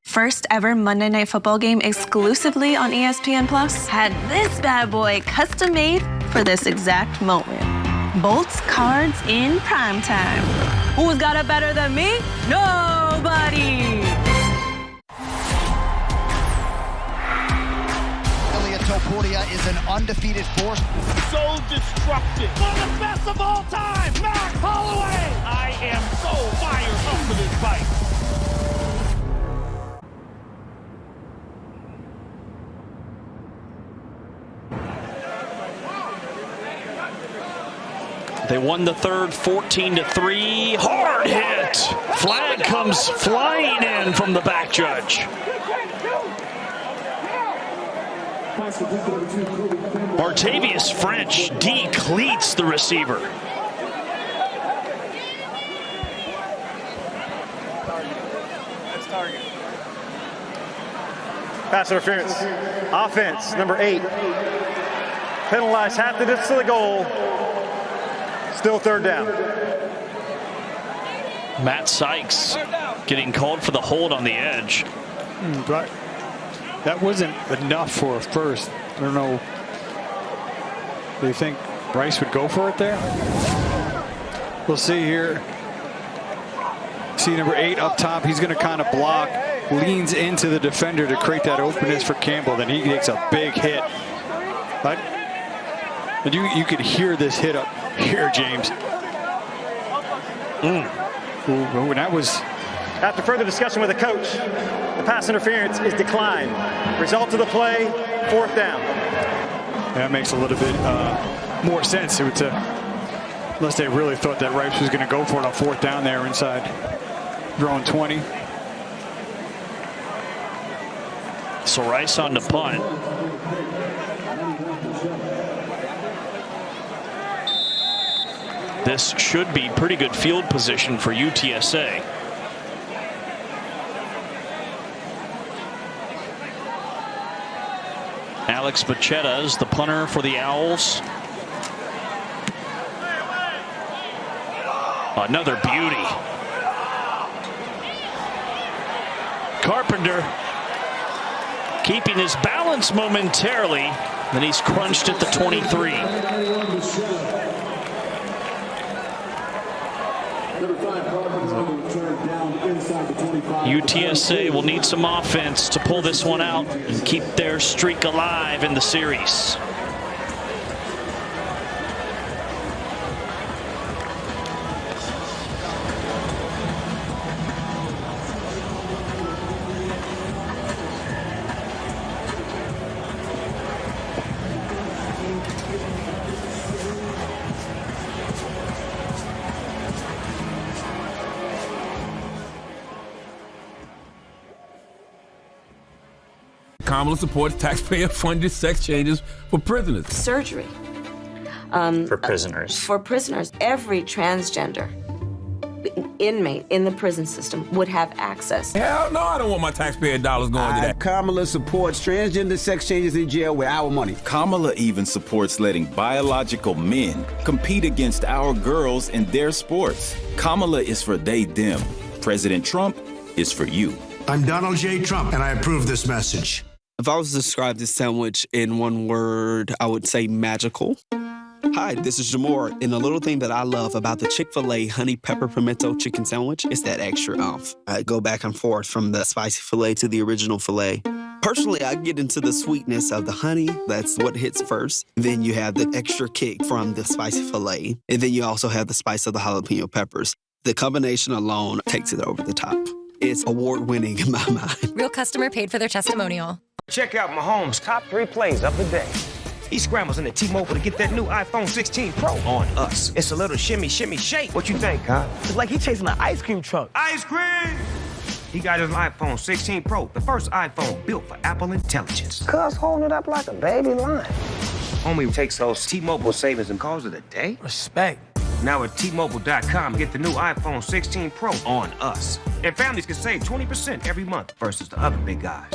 First ever Monday Night Football game exclusively on ESPN Plus had this bad boy custom made for this exact moment. Bolts cards in primetime. Who's got it better than me? Nobody. Topuria is an undefeated force. So destructive. One of the best of all time, Max Holloway. I am so fired up for this fight. They won the third 14-3. Hard hit. Flag comes flying in from the back judge. Martavius French decleats the receiver. Pass interference. Offense, number 8. Penalized half the distance to the goal. Still third down. Matt Sykes getting called for the hold on the edge. But that wasn't enough for a first. I don't know. Do you think Rice would go for it there? We'll see here. See number 8 up top. He's going to kind of block, leans into the defender to create that openness for Campbell. Then he takes a big hit. But and you could hear this hit up here, James. Ooh, that was. After further discussion with the coach, the pass interference is declined. Result of the play, 4th down. That makes a little bit more sense. Unless they really thought that Rice was going to go for it on 4th down there inside their own 20. So Rice on the punt. This should be pretty good field position for UTSA. Alex Bacchetta is the punter for the Owls. Another beauty. Carpenter keeping his balance momentarily. Then he's crunched at the 23. UTSA will need some offense to pull this one out and keep their streak alive in the series. Kamala supports taxpayer-funded sex changes for prisoners. Surgery. For prisoners. For prisoners. Every transgender inmate in the prison system would have access. Hell no, I don't want my taxpayer dollars going to that. Kamala supports transgender sex changes in jail with our money. Kamala even supports letting biological men compete against our girls in their sports. Kamala is for they, them. President Trump is for you. I'm Donald J. Trump, and I approve this message. If I was to describe this sandwich in one word, I would say magical. Hi, this is Jamor, and the little thing that I love about the Chick-fil-A honey pepper pimento chicken sandwich is that extra oomph. I go back and forth from the spicy filet to the original filet. Personally, I get into the sweetness of the honey. That's what hits first. Then you have the extra kick from the spicy filet. And then you also have the spice of the jalapeno peppers. The combination alone takes it over the top. It's award-winning in my mind. Real customer paid for their testimonial. Check out Mahomes' top 3 plays of the day. He scrambles into T-Mobile to get that new iPhone 16 Pro on us. It's a little shimmy, shimmy, shake. What you think, Kyle? It's like he's chasing an ice cream truck. Ice cream! He got his iPhone 16 Pro, the first iPhone built for Apple Intelligence. Cuz holding it up like a baby lion. Homie takes those T-Mobile savings and calls it a day? Respect. Now at T-Mobile.com, get the new iPhone 16 Pro on us. And families can save 20% every month versus the other big guys.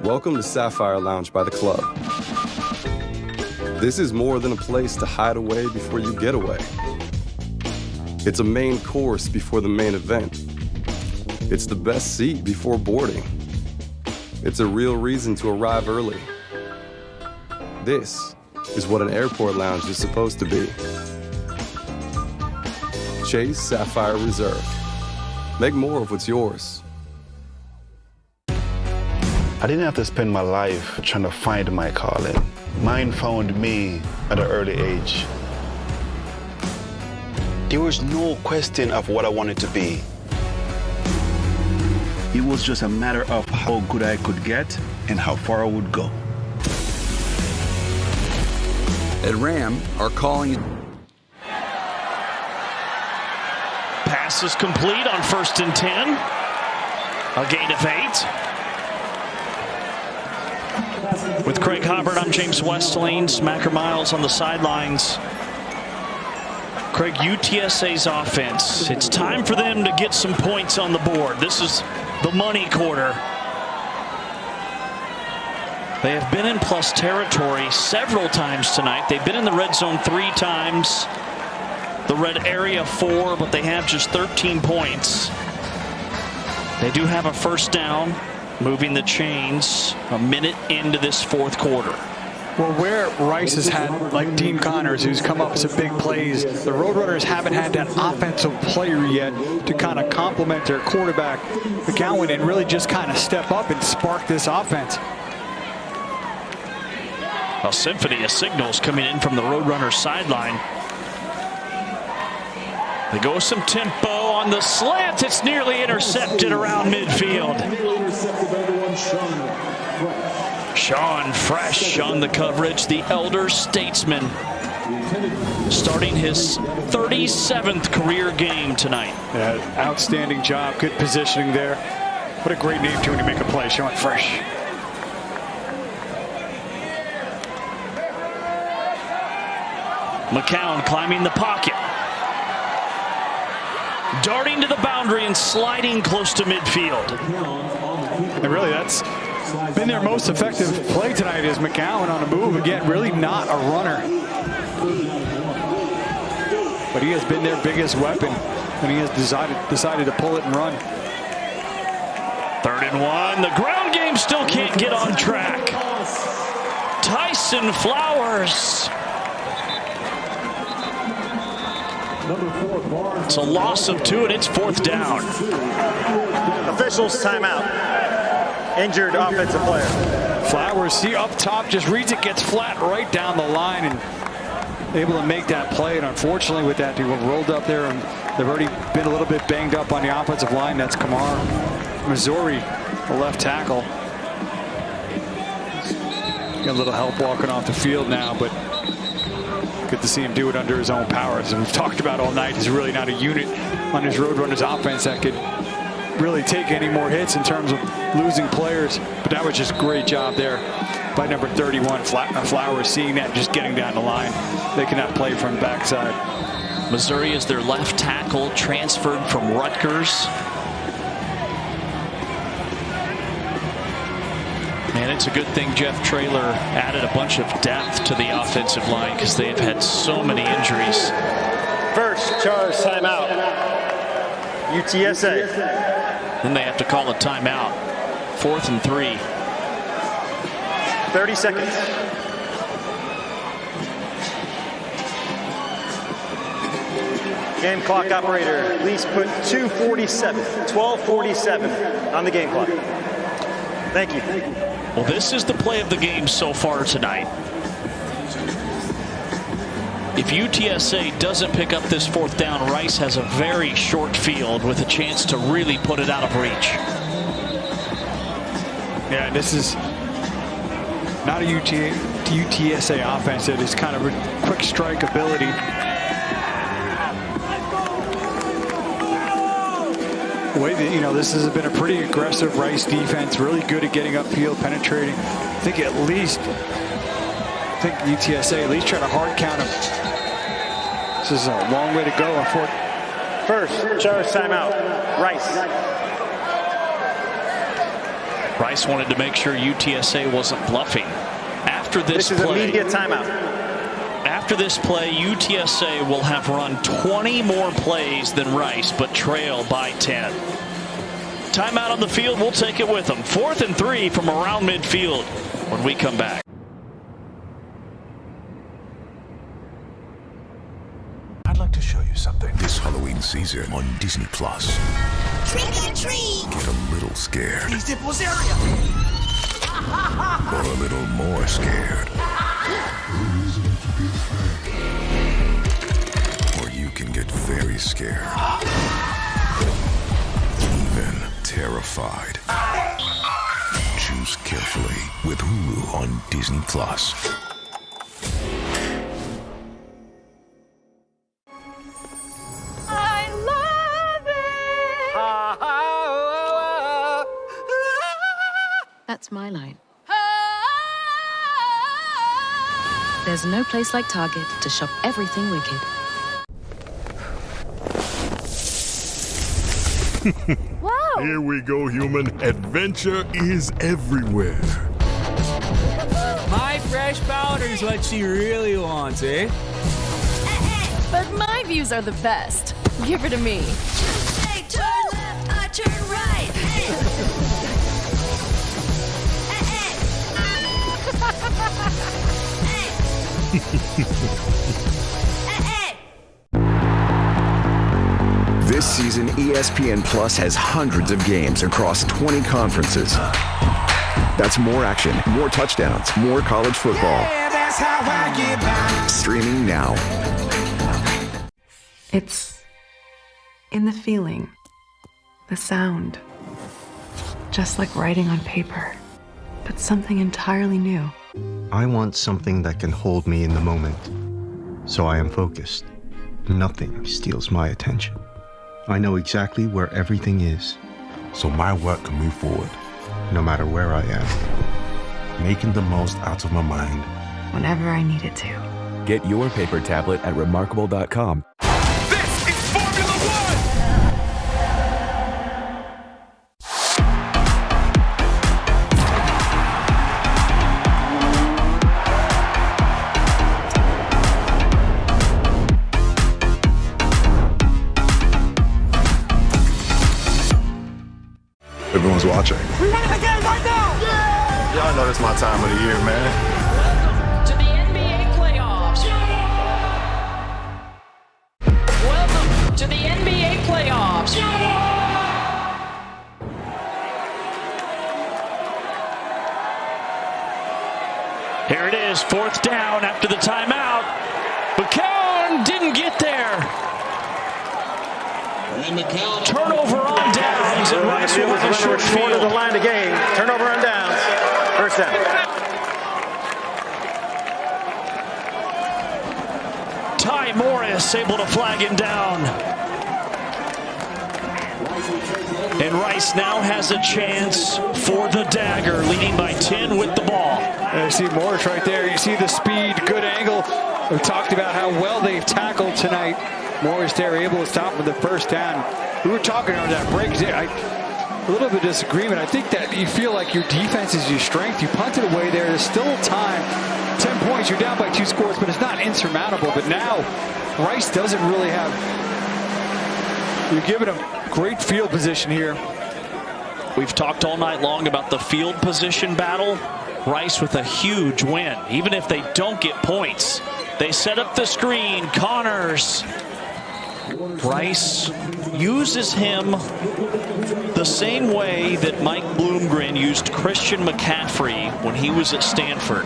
Welcome to Sapphire Lounge by the Club. This is more than a place to hide away before you get away. It's a main course before the main event. It's the best seat before boarding. It's a real reason to arrive early. This is what an airport lounge is supposed to be. Chase Sapphire Reserve. Make more of what's yours. I didn't have to spend my life trying to find my calling. Mine found me at an early age. There was no question of what I wanted to be. It was just a matter of how good I could get and how far I would go. At Ram, our calling is... Pass is complete on 1st and 10. A gain of 8. With Craig Hubbard, I'm James Westlane. Smacker Miles on the sidelines. Craig, UTSA's offense. It's time for them to get some points on the board. This is the money quarter. They have been in plus territory several times tonight. They've been in the red zone 3 times. The red area 4, but they have just 13 points. They do have a first down, moving the chains a minute into this 4th quarter. Well, where Rice has had, like Dean Connors, who's come up with some big plays, the Roadrunners haven't had that offensive player yet to kind of complement their quarterback, McGowan, and really just kind of step up and spark this offense. A symphony of signals coming in from the Roadrunners sideline. They go with some tempo on the slant. It's nearly intercepted around midfield. Sean Fresh on the coverage, the elder statesman, starting his 37th career game tonight. Yeah, outstanding job, good positioning there. What a great name to when you make a play, Sean Fresh. McCown climbing the pocket. Darting to the boundary and sliding close to midfield. And really, that's been their most effective play tonight is McCown on a move. Again, really not a runner. But he has been their biggest weapon, and he has decided to pull it and run. 3rd and 1. The ground game still can't get on track. Tyson Flowers. It's a loss of 2, and it's 4th down. Officials timeout. Injured offensive player. Flowers, see up top, just reads it, gets flat right down the line, and able to make that play. And unfortunately, with that, they were rolled up there, and they've already been a little bit banged up on the offensive line. That's Kamar Missouri, the left tackle. Got a little help walking off the field now, but good to see him do it under his own power. As we've talked about all night, he's really not a unit on his Roadrunners offense that could really take any more hits in terms of losing players. But that was just a great job there by number 31, Flowers, seeing that, just getting down the line. They cannot play from the backside. Missouri is their left tackle, transferred from Rutgers. Man, it's a good thing Jeff Traylor added a bunch of depth to the offensive line because they have had so many injuries. First charge timeout. UTSA. Then they have to call a timeout. 4th and 3. 30 seconds. Game clock operator, please put 12:47 on the game clock. Thank you. Well, this is the play of the game so far tonight. If UTSA doesn't pick up this 4th down, Rice has a very short field with a chance to really put it out of reach. Yeah, this is not a UTSA offense that is kind of a quick strike ability. the way that, this has been a pretty aggressive Rice defense, really good at getting upfield, penetrating. I think UTSA at least try to hard count him. This is a long way to go. First, charge timeout, Rice. Rice wanted to make sure UTSA wasn't bluffing. After this is play, immediate timeout. After this play, UTSA will have run 20 more plays than Rice, but trail by 10. Timeout on the field, we'll take it with them. 4th and 3 from around midfield when we come back. I'd like to show you something this Halloween season on Disney Plus. Trick or treat! Get a little scared. He's in this area! Or a little more scared. Or you can get very scared. Even terrified. Choose carefully with Hulu on Disney Plus. I love it! That's my line. There's no place like Target to shop everything wicked. Whoa! Here we go, human. Adventure is everywhere. My fresh powder's what she really wants, eh? But my views are the best. Give her to me. Hey, turn left, I turn right. Hey. This season, ESPN Plus has hundreds of games across 20 conferences. That's more action, more touchdowns, more college football. Yeah, that's how I get by. Streaming now. It's in the feeling, the sound, just like writing on paper, but something entirely new. I want something that can hold me in the moment, so I am focused. Nothing steals my attention. I know exactly where everything is, so my work can move forward. No matter where I am. Making the most out of my mind. Whenever I need it to. Get your paper tablet at remarkable.com. This is Formula One! Everyone's watching. We want to begin right now! Yeah! Y'all know it's my time of the year, man. To the NBA playoffs. Welcome to the NBA playoffs. Here it is, 4th down after the timeout. McCown didn't get there. Turnover on downs, and Rice will have a short Short of the field. line to gain. Turnover on downs. First down. Ty Morris able to flag him down. And Rice now has a chance for the dagger, leading by 10 with the ball. And you see Morris right there. You see the speed, good angle. We've talked about how well they've tackled tonight. Morris there able to stop with the first down. We were talking on that break. A little bit of disagreement. I think that you feel like your defense is your strength. You punt it away there. There's still time. 10 points. You're down by 2 scores, but it's not insurmountable. But now Rice doesn't really have. You're giving them great field position here. We've talked all night long about the field position battle. Rice with a huge win. Even if they don't get points, they set up the screen. Connors. Rice uses him the same way that Mike Bloomgren used Christian McCaffrey when he was at Stanford.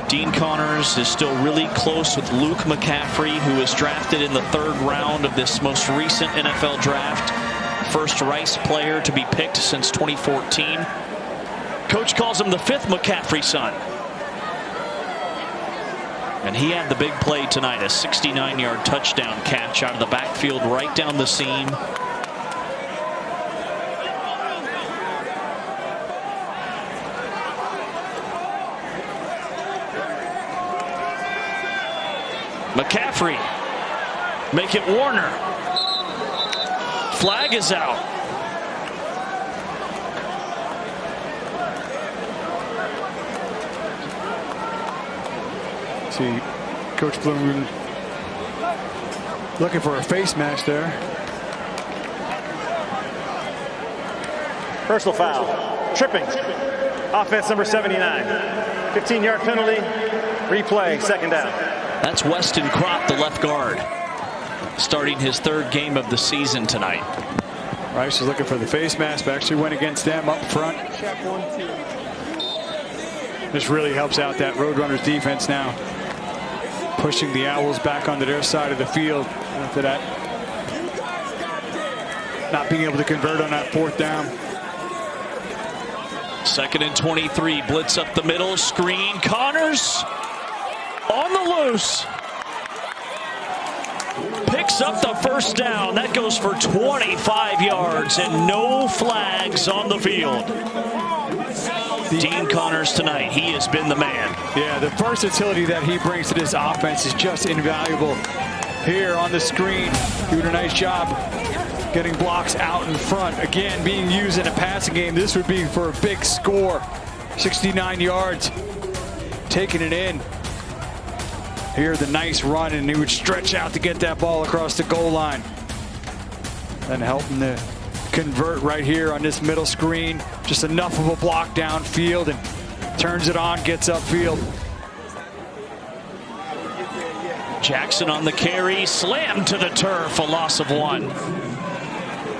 Dean Connors is still really close with Luke McCaffrey, who was drafted in the 3rd round of this most recent NFL draft. First Rice player to be picked since 2014. Coach calls him the 5th McCaffrey son. And he had the big play tonight, a 69-yard touchdown catch out of the backfield right down the seam. McCaffrey. Make it Warner. Flag is out. See, Coach Bloom looking for a face mask there. Personal foul. Tripping. Offense number 79. 15-yard penalty. Replay. Second down. That's Weston Crop, the left guard, starting his third game of the season tonight. Rice is looking for the face mask, but actually went against them up front. This really helps out that Roadrunners defense now, pushing the Owls back onto their side of the field after that. Not being able to convert on that fourth down. 2nd and 23. Blitz up the middle. Screen. Connors on the loose. Picks up the first down. That goes for 25 yards and no flags on the field. Dean Connors tonight, he has been the man. Yeah, the versatility that he brings to this offense is just invaluable. Here on the screen, doing a nice job getting blocks out in front. Again, being used in a passing game. This would be for a big score. 69 yards, taking it in. Here, the nice run, and he would stretch out to get that ball across the goal line. And helping to convert right here on this middle screen. Just enough of a block downfield, and turns it on, gets upfield. Jackson on the carry, slammed to the turf, a loss of 1.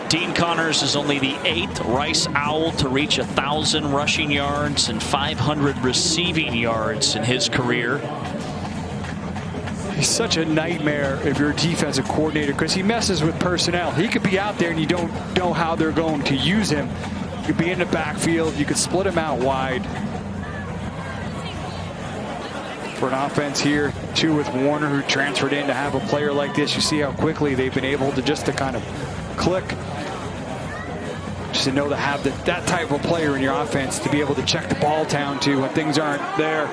Dean Connors is only the 8th Rice Owl to reach 1,000 rushing yards and 500 receiving yards in his career. He's such a nightmare if you're a defensive coordinator because he messes with personnel. He could be out there and you don't know how they're going to use him. You could be in the backfield. You could split him out wide. For an offense here, too, with Warner, who transferred in to have a player like this. You see how quickly they've been able to just to kind of click. Just to know to have that type of player in your offense to be able to check the ball down to when things aren't there.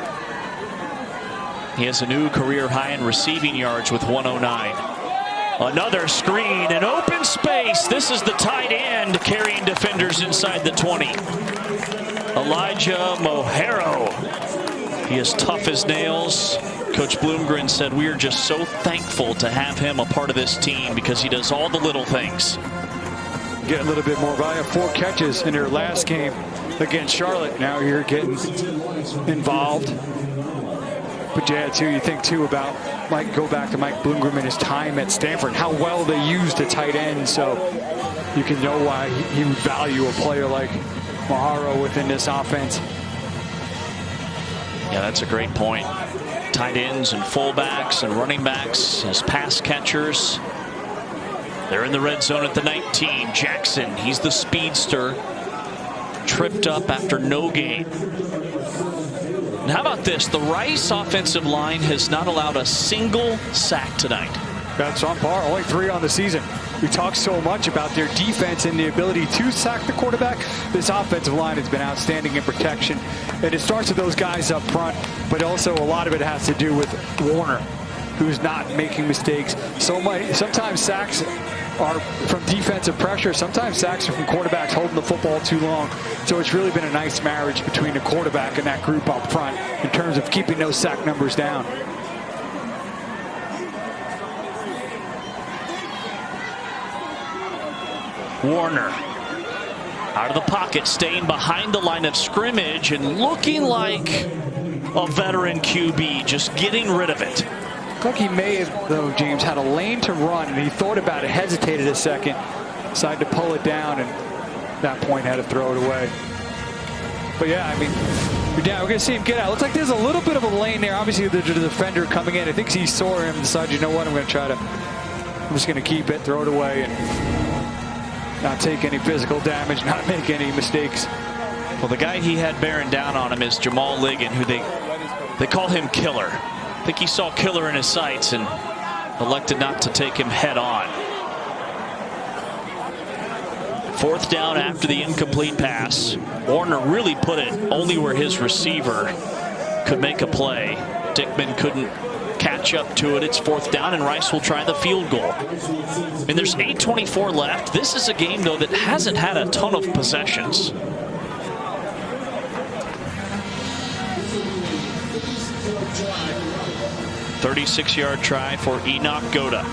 He has a new career high in receiving yards with 109. Another screen, an open space. This is the tight end carrying defenders inside the 20. Elijah Mohero. He is tough as nails. Coach Bloomgren said, we are just so thankful to have him a part of this team because he does all the little things. Get a little bit more value. 4 catches in their last game against Charlotte. Now you're getting involved. But yeah, too, you think too about go back to Mike Bloomgren and his time at Stanford, how well they used a tight end. So you can know why he would value a player like Moharo within this offense. Yeah, that's a great point. Tight ends and fullbacks and running backs as pass catchers. They're in the red zone at the 19. Jackson, he's the speedster. Tripped up after no gain. And how about this? The Rice offensive line has not allowed a single sack tonight. That's on par. Only 3 on the season. We talk so much about their defense and the ability to sack the quarterback. This offensive line has been outstanding in protection. And it starts with those guys up front, but also a lot of it has to do with Warner, who's not making mistakes. Sometimes sacks are from defensive pressure. Sometimes sacks are from quarterbacks holding the football too long. So it's really been a nice marriage between the quarterback and that group up front in terms of keeping those sack numbers down. Warner out of the pocket, staying behind the line of scrimmage and looking like a veteran QB, just getting rid of it. Like he may have, though, James, had a lane to run, and he thought about it, hesitated a second, decided to pull it down, and at that point had to throw it away. But yeah, I mean, we're going to see him get out. Looks like there's a little bit of a lane there. Obviously, the defender coming in. I think he saw him, decided, you know what, I'm just going to keep it, throw it away, and not take any physical damage, not make any mistakes. Well, the guy he had bearing down on him is Jamal Ligon, who they call him Killer. I think he saw Killer in his sights and elected not to take him head on. 4th down after the incomplete pass. Warner really put it only where his receiver could make a play. Dickman couldn't catch up to it. It's 4th down, and Rice will try the field goal. And there's 8:24 left. This is a game, though, that hasn't had a ton of possessions. .36-yard try for Enoch Goda.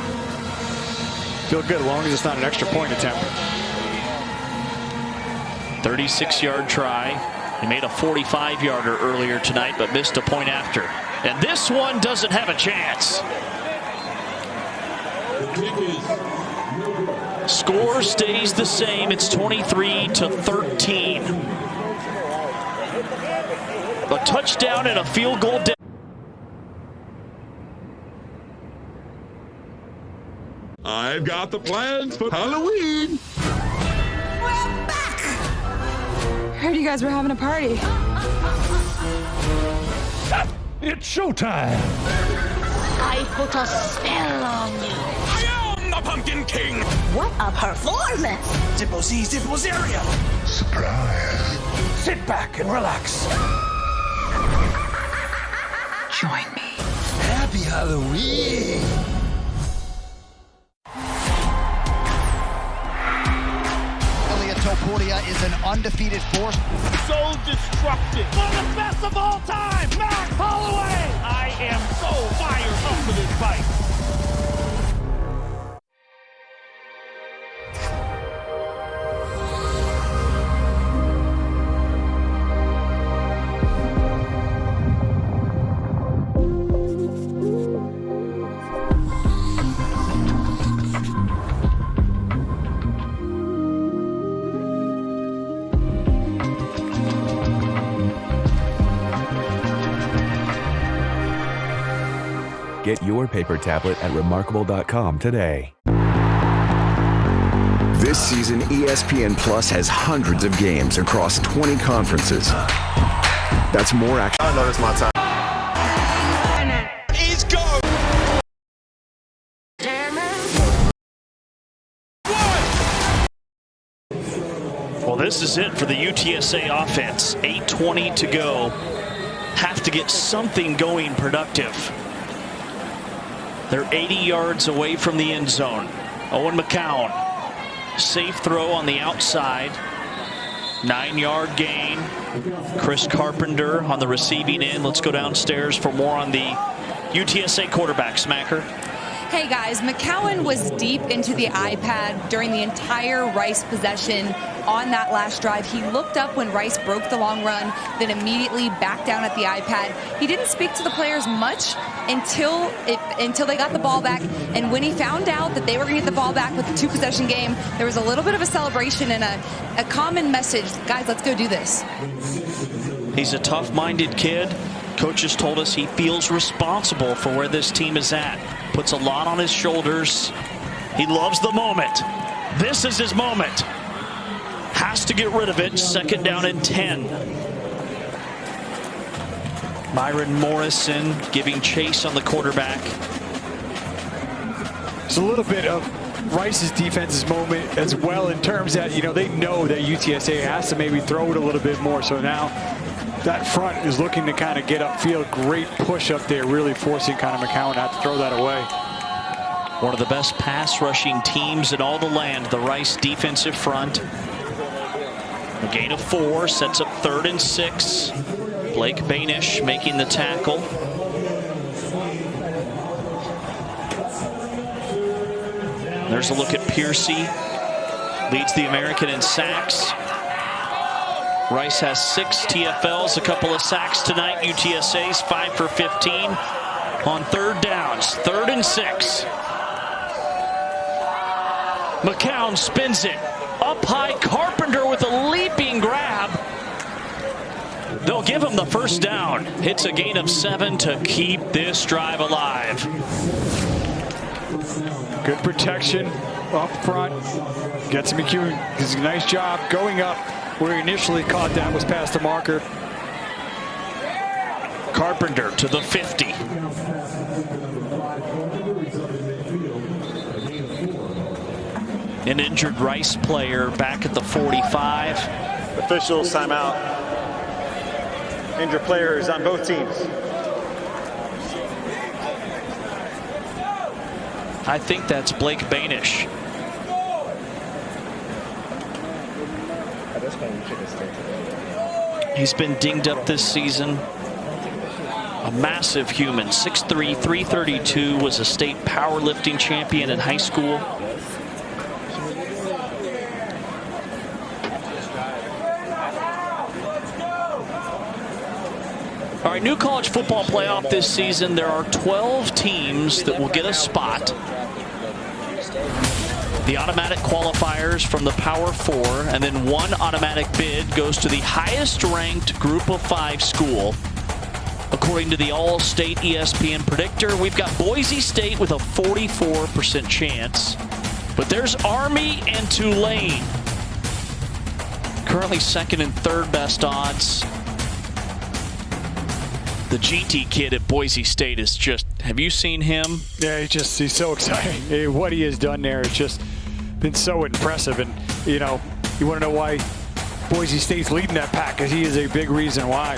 Feel good as long as it's not an extra point attempt. 36-yard try. He made a 45-yarder earlier tonight, but missed a point after. And this one doesn't have a chance. Score stays the same. It's 23-13. A touchdown and a field goal. I've got the plans for Halloween. We're back! Heard you guys were having a party. It's showtime. I put a spell on you. I am the Pumpkin King. What a performance! Zippo-zee, Zippo-zeria. Surprise. Sit back and relax. Join me. Happy Halloween. Topuria is an undefeated force. So destructive. One of the best of all time, Max Holloway. I am so fired up for this fight. Get your paper tablet at Remarkable.com today. This season, ESPN Plus has hundreds of games across 20 conferences. That's more action. I know it's my time. Is go. Well, this is it for the UTSA offense. 8:20 to go. Have to get something going productive. They're 80 yards away from the end zone. Owen McCown, safe throw on the outside. 9-yard gain. Chris Carpenter on the receiving end. Let's go downstairs for more on the UTSA quarterback. Smacker. Hey guys, McCowan was deep into the iPad during the entire Rice possession on that last drive. He looked up when Rice broke the long run, then immediately back down at the iPad. He didn't speak to the players much until they got the ball back, and when he found out that they were going to get the ball back with the 2-possession game, there was a little bit of a celebration and a common message. Guys, let's go do this. He's a tough-minded kid. Coaches told us he feels responsible for where this team is at. Puts a lot on his shoulders. He loves the moment. This is his moment. Has to get rid of it. 2nd down and 10. Myron Morrison giving chase on the quarterback. It's a little bit of Rice's defense's moment as well, in terms that, you know, they know that UTSA has to maybe throw it a little bit more. So now that front is looking to kind of get upfield. Great push up there, really forcing kind of McCown to have to throw that away. One of the best pass rushing teams in all the land, the Rice defensive front. A gain of 4 sets up 3rd and 6. Blake Banish making the tackle. There's a look at Piercy. Leads the American in sacks. Rice has 6 TFLs, a couple of sacks tonight. UTSA's 5 for 15 on 3rd downs. 3rd and 6. McCown spins it. Up high, Carpenter with a leaping grab. They'll give him the 1st down. Hits a gain of 7 to keep this drive alive. Good protection up front. Gets McCown. Does a nice job going up. Where he initially caught that was past the marker. Carpenter to the 50. An injured Rice player back at the 45. Officials timeout. Injured players on both teams. I think that's Blake Banish. He's been dinged up this season. A massive human, 6'3", 332, was a state powerlifting champion in high school. All right, new college football playoff this season. There are 12 teams that will get a spot. The automatic qualifiers from the Power Four, and then one automatic bid goes to the highest ranked Group of 5 school. According to the All-State ESPN predictor, we've got Boise State with a 44% chance. But there's Army and Tulane. Currently second and third best odds. The GT kid at Boise State is just, have you seen him? Yeah, he's so exciting. Hey, what he has done there, it's just been so impressive. And, you know, you want to know why Boise State's leading that pack, because he is a big reason why.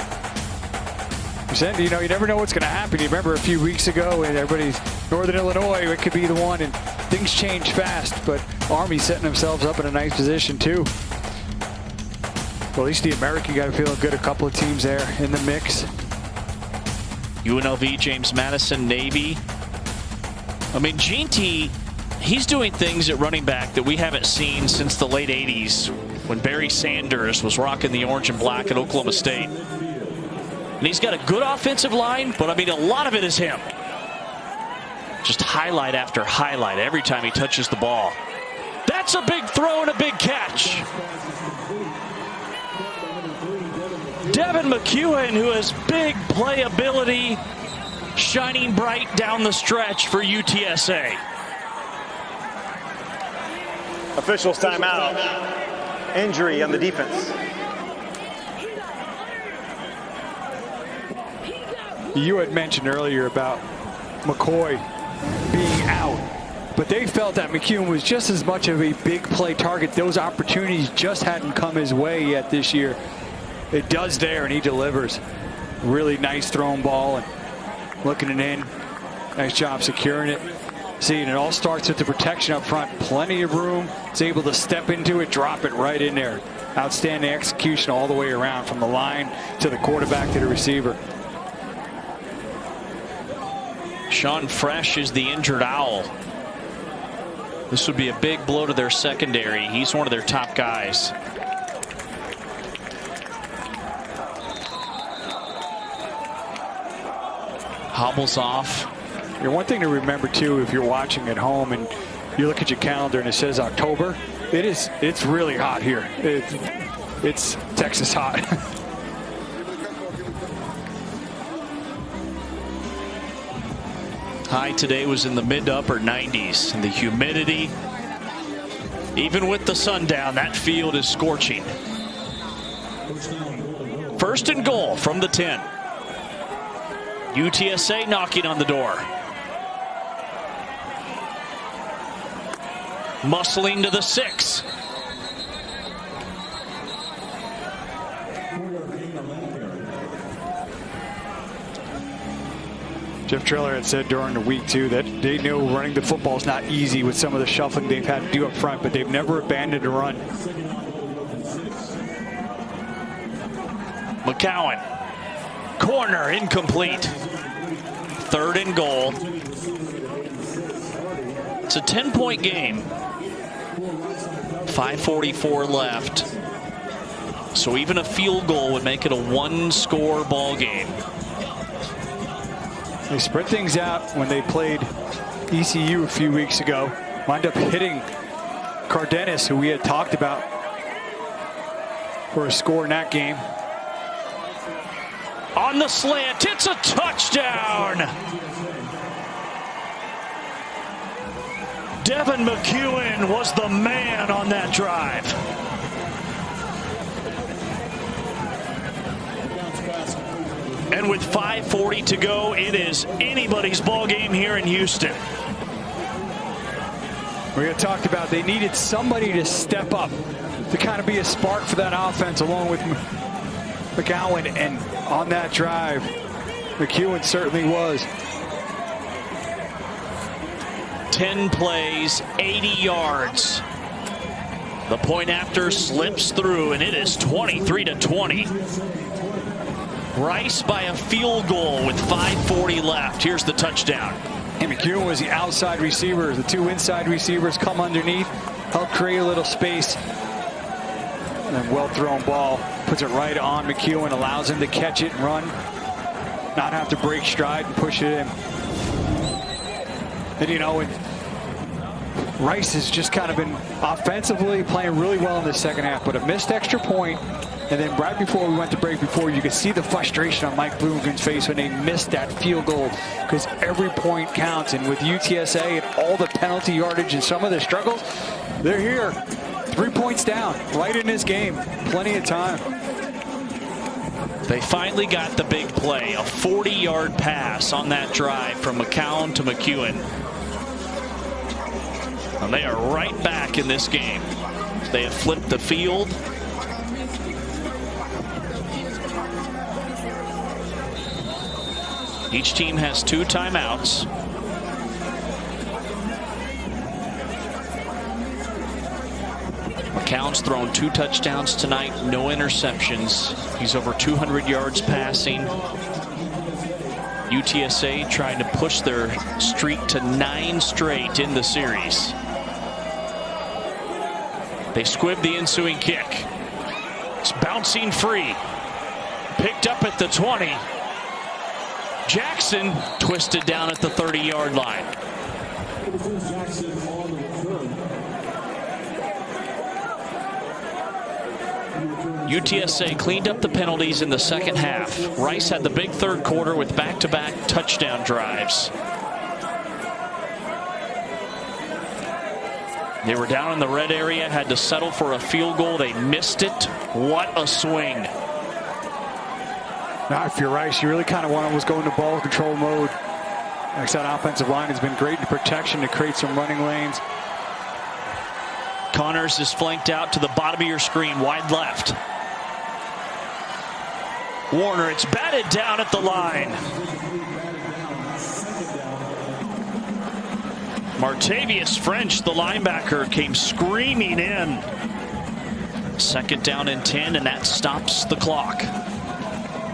You know, you never know what's going to happen. You remember a few weeks ago, and everybody's Northern Illinois, it could be the one, and things change fast. But Army's setting themselves up in a nice position, too. Well, at least the American got feeling good. A couple of teams there in the mix. UNLV, James Madison, Navy. I mean, GT, he's doing things at running back that we haven't seen since the late 80s when Barry Sanders was rocking the orange and black at Oklahoma State. And he's got a good offensive line, but I mean, a lot of it is him. Just highlight after highlight every time he touches the ball. That's a big throw and a big catch. Devin McEwen, who has big playability, shining bright down the stretch for UTSA. Officials timeout. Injury on the defense. You had mentioned earlier about McCoy being out, but they felt that McEwen was just as much of a big play target. Those opportunities just hadn't come his way yet this year. It does there, and he delivers. Really nice thrown ball and looking it in. Nice job securing it. See, and it all starts with the protection up front. Plenty of room. It's able to step into it, drop it right in there. Outstanding execution all the way around, from the line to the quarterback to the receiver. Sean Fresh is the injured Owl. This would be a big blow to their secondary. He's one of their top guys. Hobbles off. One thing to remember too, if you're watching at home and you look at your calendar and it says October, it's really hot here. It's Texas hot. High today was in the mid to upper 90s, and the humidity, even with the sun down, that field is scorching. First and goal from the 10. UTSA knocking on the door. Muscling to the 6. Jeff Triller had said during the week, too, that they know running the football is not easy with some of the shuffling they've had to do up front, but they've never abandoned a run. McCowan. Corner, incomplete. Third and goal. It's a 10-point game. 5:44 left. So even a field goal would make it a one-score ball game. They spread things out when they played ECU a few weeks ago. Wind up hitting Cardenas, who we had talked about for a score in that game. On the slant, it's a touchdown! Devin McEwen was the man on that drive. And with 5:40 to go, it is anybody's ball game here in Houston. We had talked about they needed somebody to step up to kind of be a spark for that offense along with McCowan, and on that drive, McEwen certainly was. 10 plays, 80 yards. The point after slips through, and it is 23-20. Rice by a field goal with 5:40 left. Here's the touchdown. And McEwen was the outside receiver. The two inside receivers come underneath, help create a little space. And then well-thrown ball, puts it right on McEwen, allows him to catch it and run. Not have to break stride and push it in. And you know, Rice has just kind of been offensively playing really well in the second half, but a missed extra point. And then right before we went to break, you could see the frustration on Mike Bloomgren's face when they missed that field goal, because every point counts. And with UTSA and all the penalty yardage and some of the struggles, they're here. 3 points down, right in this game. Plenty of time. They finally got the big play, a 40-yard pass on that drive from McCown to McEwen. And they are right back in this game. They have flipped the field. Each team has 2 timeouts. McCown's thrown 2 touchdowns tonight, no interceptions. He's over 200 yards passing. UTSA trying to push their streak to 9 straight in the series. They squib the ensuing kick. It's bouncing free. Picked up at the 20. Jackson twisted down at the 30-yard line. UTSA cleaned up the penalties in the second half. Rice had the big third quarter with back-to-back touchdown drives. They were down in the red area, had to settle for a field goal. They missed it. What a swing. Now, if you're Rice, you really kind of want to almost go into ball control mode. Like that offensive line has been great in protection to create some running lanes. Connors is flanked out to the bottom of your screen, wide left. Warner, it's batted down at the line. Martavius French, the linebacker, came screaming in. 2nd down and 10, and that stops the clock.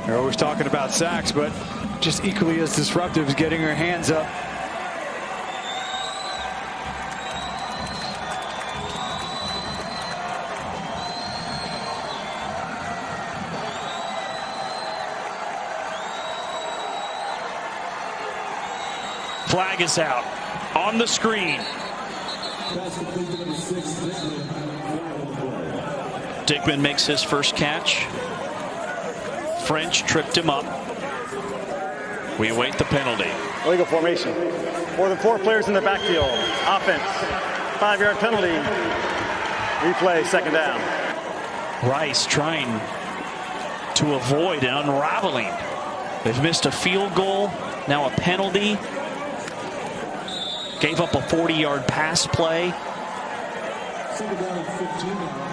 They're always talking about sacks, but just equally as disruptive is getting her hands up. Flag is out on the screen. Dickman makes his first catch. French tripped him up. We await the penalty. Illegal formation. More than 4 players in the backfield. Offense. 5-yard penalty. Replay, 2nd down. Rice trying to avoid an unraveling. They've missed a field goal, now a penalty. Gave up a 40-yard pass play. 2nd down and 15.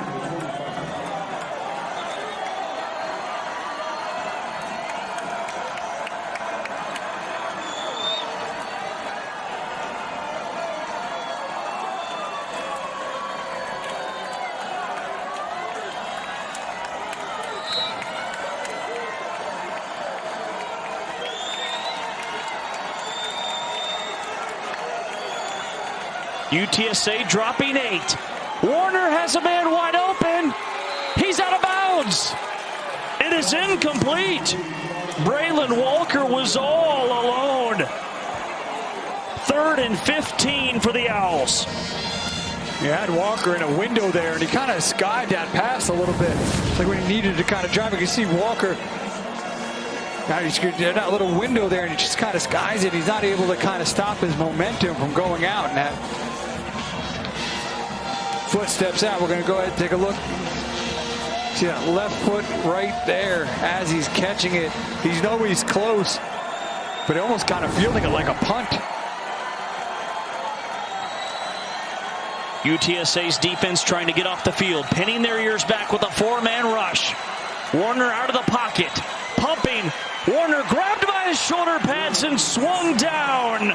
UTSA dropping 8. Warner has a man wide open. He's out of bounds. It is incomplete. Braylon Walker was all alone. 3rd and 15 for the Owls. You had Walker in a window there, and he kind of skied that pass a little bit. It's like when he needed to kind of drive. You can see Walker. Now he's got that little window there, and he just kind of skies it. He's not able to kind of stop his momentum from going out. And that foot steps out. We're going to go ahead and take a look. See that left foot right there as he's catching it. He's always close, but almost kind of feeling it like a punt. UTSA's defense trying to get off the field, pinning their ears back with a 4-man rush. Warner out of the pocket, pumping. Warner grabbed by his shoulder pads and swung down.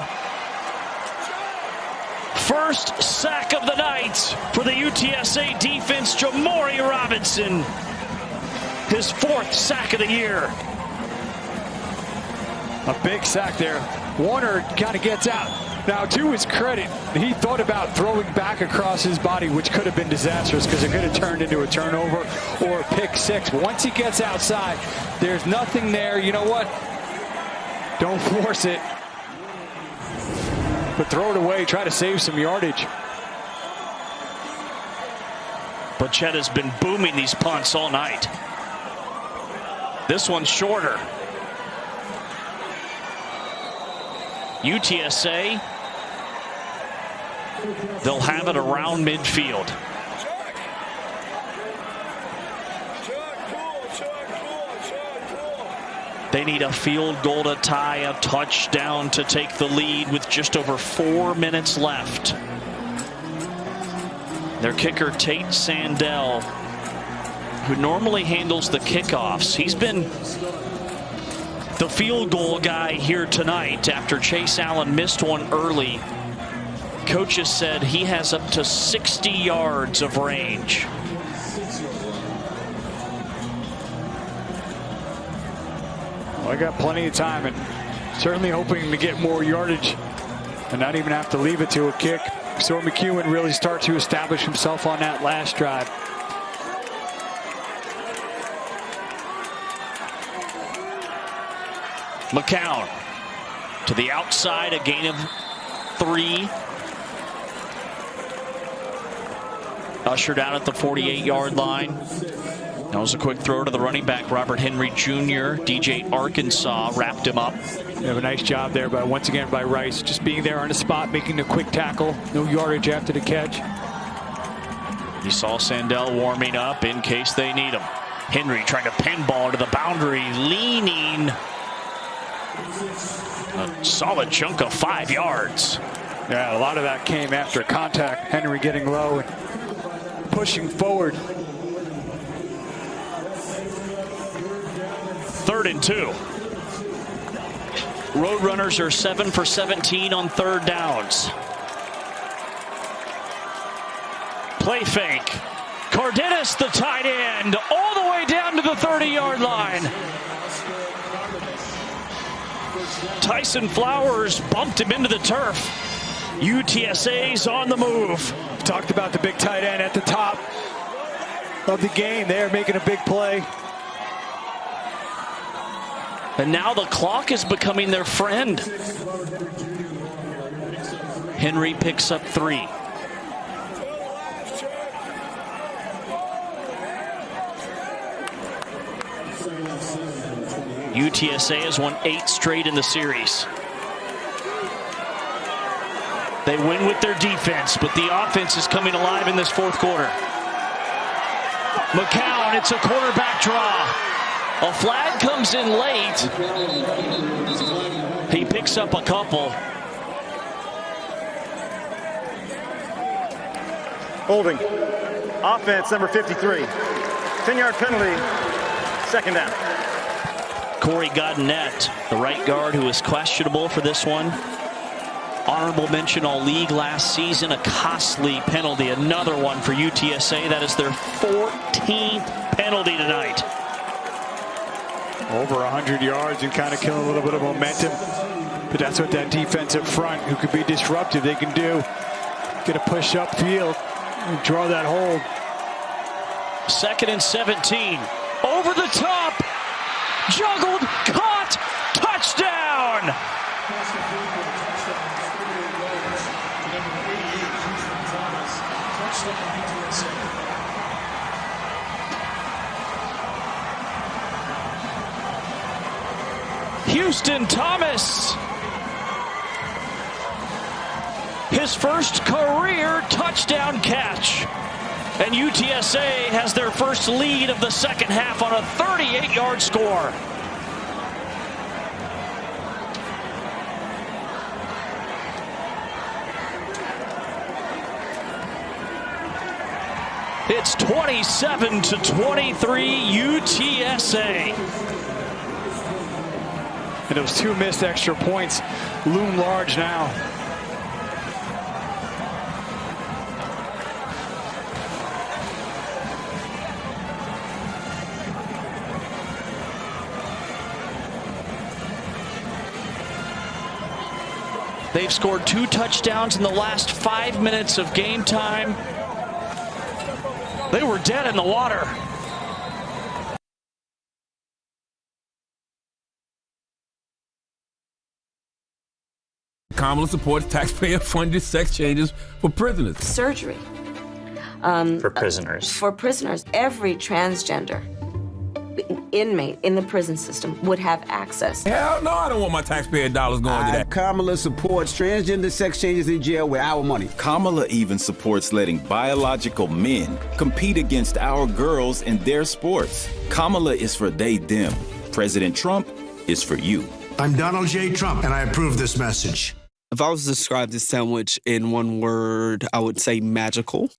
First sack of the night for the UTSA defense, Jamori Robinson. His 4th sack of the year. A big sack there. Warner kind of gets out. Now, to his credit, he thought about throwing back across his body, which could have been disastrous because it could have turned into a turnover or a pick 6. But once he gets outside, there's nothing there. You know what? Don't force it. But throw it away. Try to save some yardage. Burchett has been booming these punts all night. This one's shorter. UTSA, they'll have it around midfield. They need a field goal to tie, a touchdown to take the lead with just over 4 minutes left. Their kicker, Tate Sandell, who normally handles the kickoffs, he's been the field goal guy here tonight after Chase Allen missed one early. Coaches said he has up to 60 yards of range. Well, I got plenty of time and certainly hoping to get more yardage and not even have to leave it to a kick. So McEwen really start to establish himself on that last drive. McCown to the outside, a gain of 3. Ushered out at the 48-yard line. That was a quick throw to the running back, Robert Henry Jr. DJ Arkansas wrapped him up. They have a nice job there, but once again by Rice, just being there on the spot, making a quick tackle. No yardage after the catch. You saw Sandell warming up in case they need him. Henry trying to pinball to the boundary, leaning. A solid chunk of 5 yards. Yeah, a lot of that came after contact. Henry getting low and pushing forward. 3rd and 2. Roadrunners are 7 for 17 on 3rd downs. Play fake. Cardenas, the tight end, all the way down to the 30-yard line. Tyson Flowers bumped him into the turf. UTSA's on the move. Talked about the big tight end at the top of the game. They're making a big play. And now the clock is becoming their friend. Henry picks up 3. UTSA has won 8 straight in the series. They win with their defense, but the offense is coming alive in this 4th quarter. McCown, it's a quarterback draw. A flag comes in late. He picks up a couple. Holding. Offense, number 53. 10-yard penalty. 2nd down. Corey Godinette, the right guard, who is questionable for this one. Honorable mention all league last season, a costly penalty. Another one for UTSA. That is their 14th penalty tonight. Over 100 yards and kind of killing a little bit of momentum. But that's what that defense up front, who could be disruptive, they can do. Get a push up field and draw that hold. 2nd and 17. Over the top. Juggled, caught, touchdown! Houston Thomas. His first career touchdown catch. And UTSA has their first lead of the 2nd half on a 38-yard score. It's 27-23 UTSA. And those 2 missed extra points loom large now. They've scored 2 touchdowns in the last 5 minutes of game time. They were dead in the water. Kamala supports taxpayer-funded sex changes for prisoners. Surgery. For prisoners. For prisoners. Every transgender inmate in the prison system would have access. Hell no, I don't want my taxpayer dollars going to that. Kamala supports transgender sex changes in jail with our money. Kamala even supports letting biological men compete against our girls in their sports. Kamala is for they, them. President Trump is for you. I'm Donald J. Trump, and I approve this message. If I was to describe this sandwich in one word, I would say magical.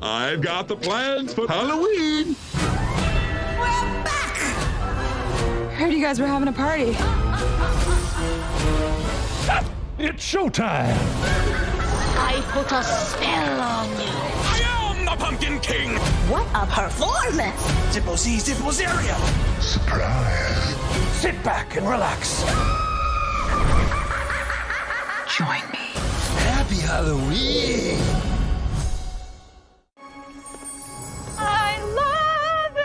I've got the plans for Halloween. We're back! Heard you guys were having a party. It's showtime. I put a spell on you. I am the Pumpkin King. What a performance! Zippo-Z, Zippo-Zeria. Surprise. Sit back and relax. Join me. Happy Halloween. I love it!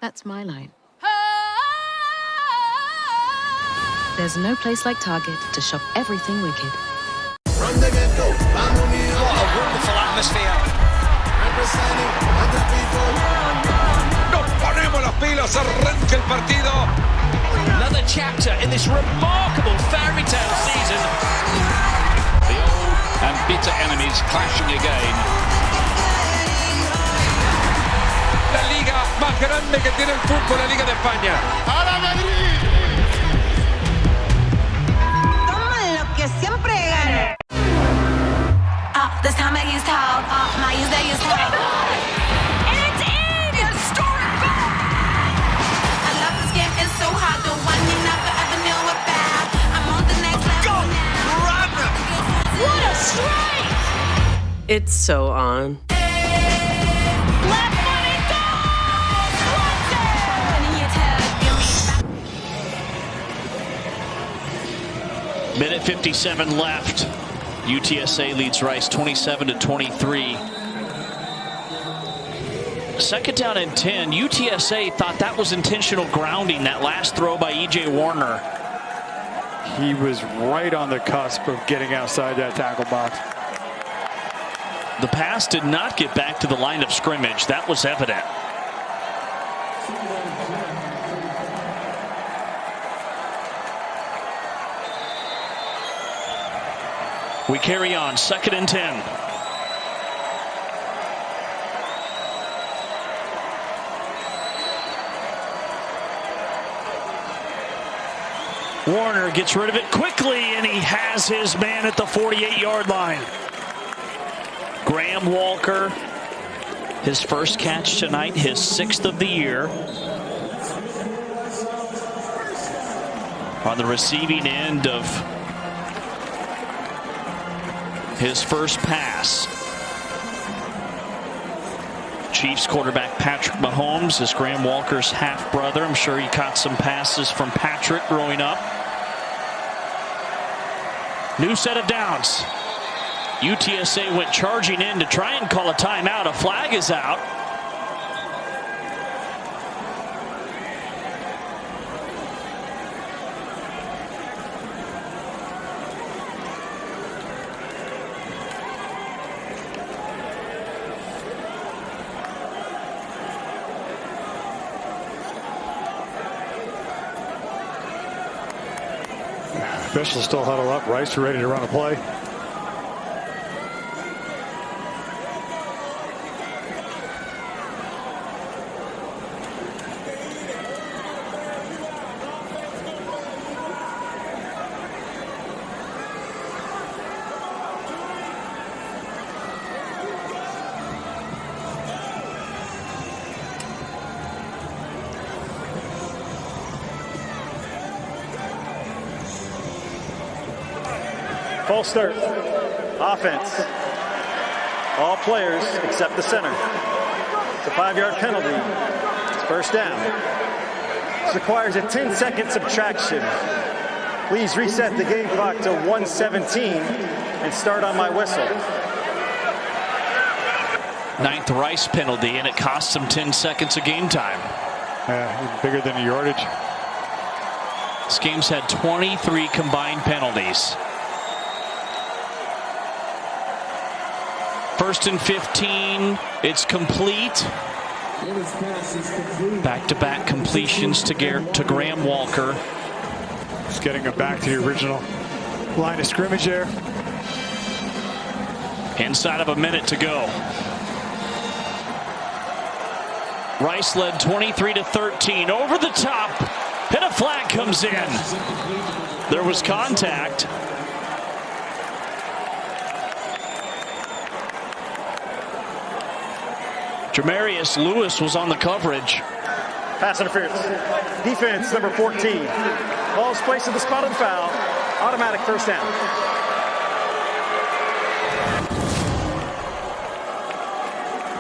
That's my line. There's no place like Target to shop everything wicked. From the get-go, what a wonderful atmosphere. Nos ponemos las pilas, arranca el partido. Another chapter in this remarkable fairy tale season. The old and bitter enemies clashing again. La liga más grande que tiene el fútbol, la Liga de España. ¡Para Madrid! Toman lo que siempre gana. This time I used how, my use they used how. And it's in! Historic goal! I love this game, it's so hard. The one you never ever knew about. I'm on the next level now. Run! What a strike! It's so on. Left footed goal! Minute 57 left. UTSA leads Rice 27-23. Second down and 10. UTSA thought that was intentional grounding, that last throw by E.J. Warner. He was right on the cusp of getting outside that tackle box. The pass did not get back to the line of scrimmage. That was evident. We carry on, 2nd and 10. Warner gets rid of it quickly, and he has his man at the 48-yard line. Graham Walker, his first catch tonight, his 6th of the year. On the receiving end of his first pass. Chiefs quarterback Patrick Mahomes is Graham Walker's half-brother. I'm sure he caught some passes from Patrick growing up. New set of downs. UTSA went charging in to try and call a timeout. A flag is out. Officials still huddle up. Rice ready to run a play. False start. Offense. All players except the center. It's a 5-yard penalty. It's first down. This requires a 10-second subtraction. Please reset the game clock to 1:17 and start on my whistle. 9th Rice penalty, and it costs them 10 seconds of game time. Yeah, bigger than a yardage. This game's had 23 combined penalties. 1st and 15. It's complete. Back-to-back completions to Graham Walker. Just getting him back to the original line of scrimmage there. Inside of a minute to go. Rice led 23-13. Over the top. And a flag comes in. There was contact. Jamarius Lewis was on the coverage. Pass interference. Defense number 14. Ball's placed at the spot of the foul. Automatic first down.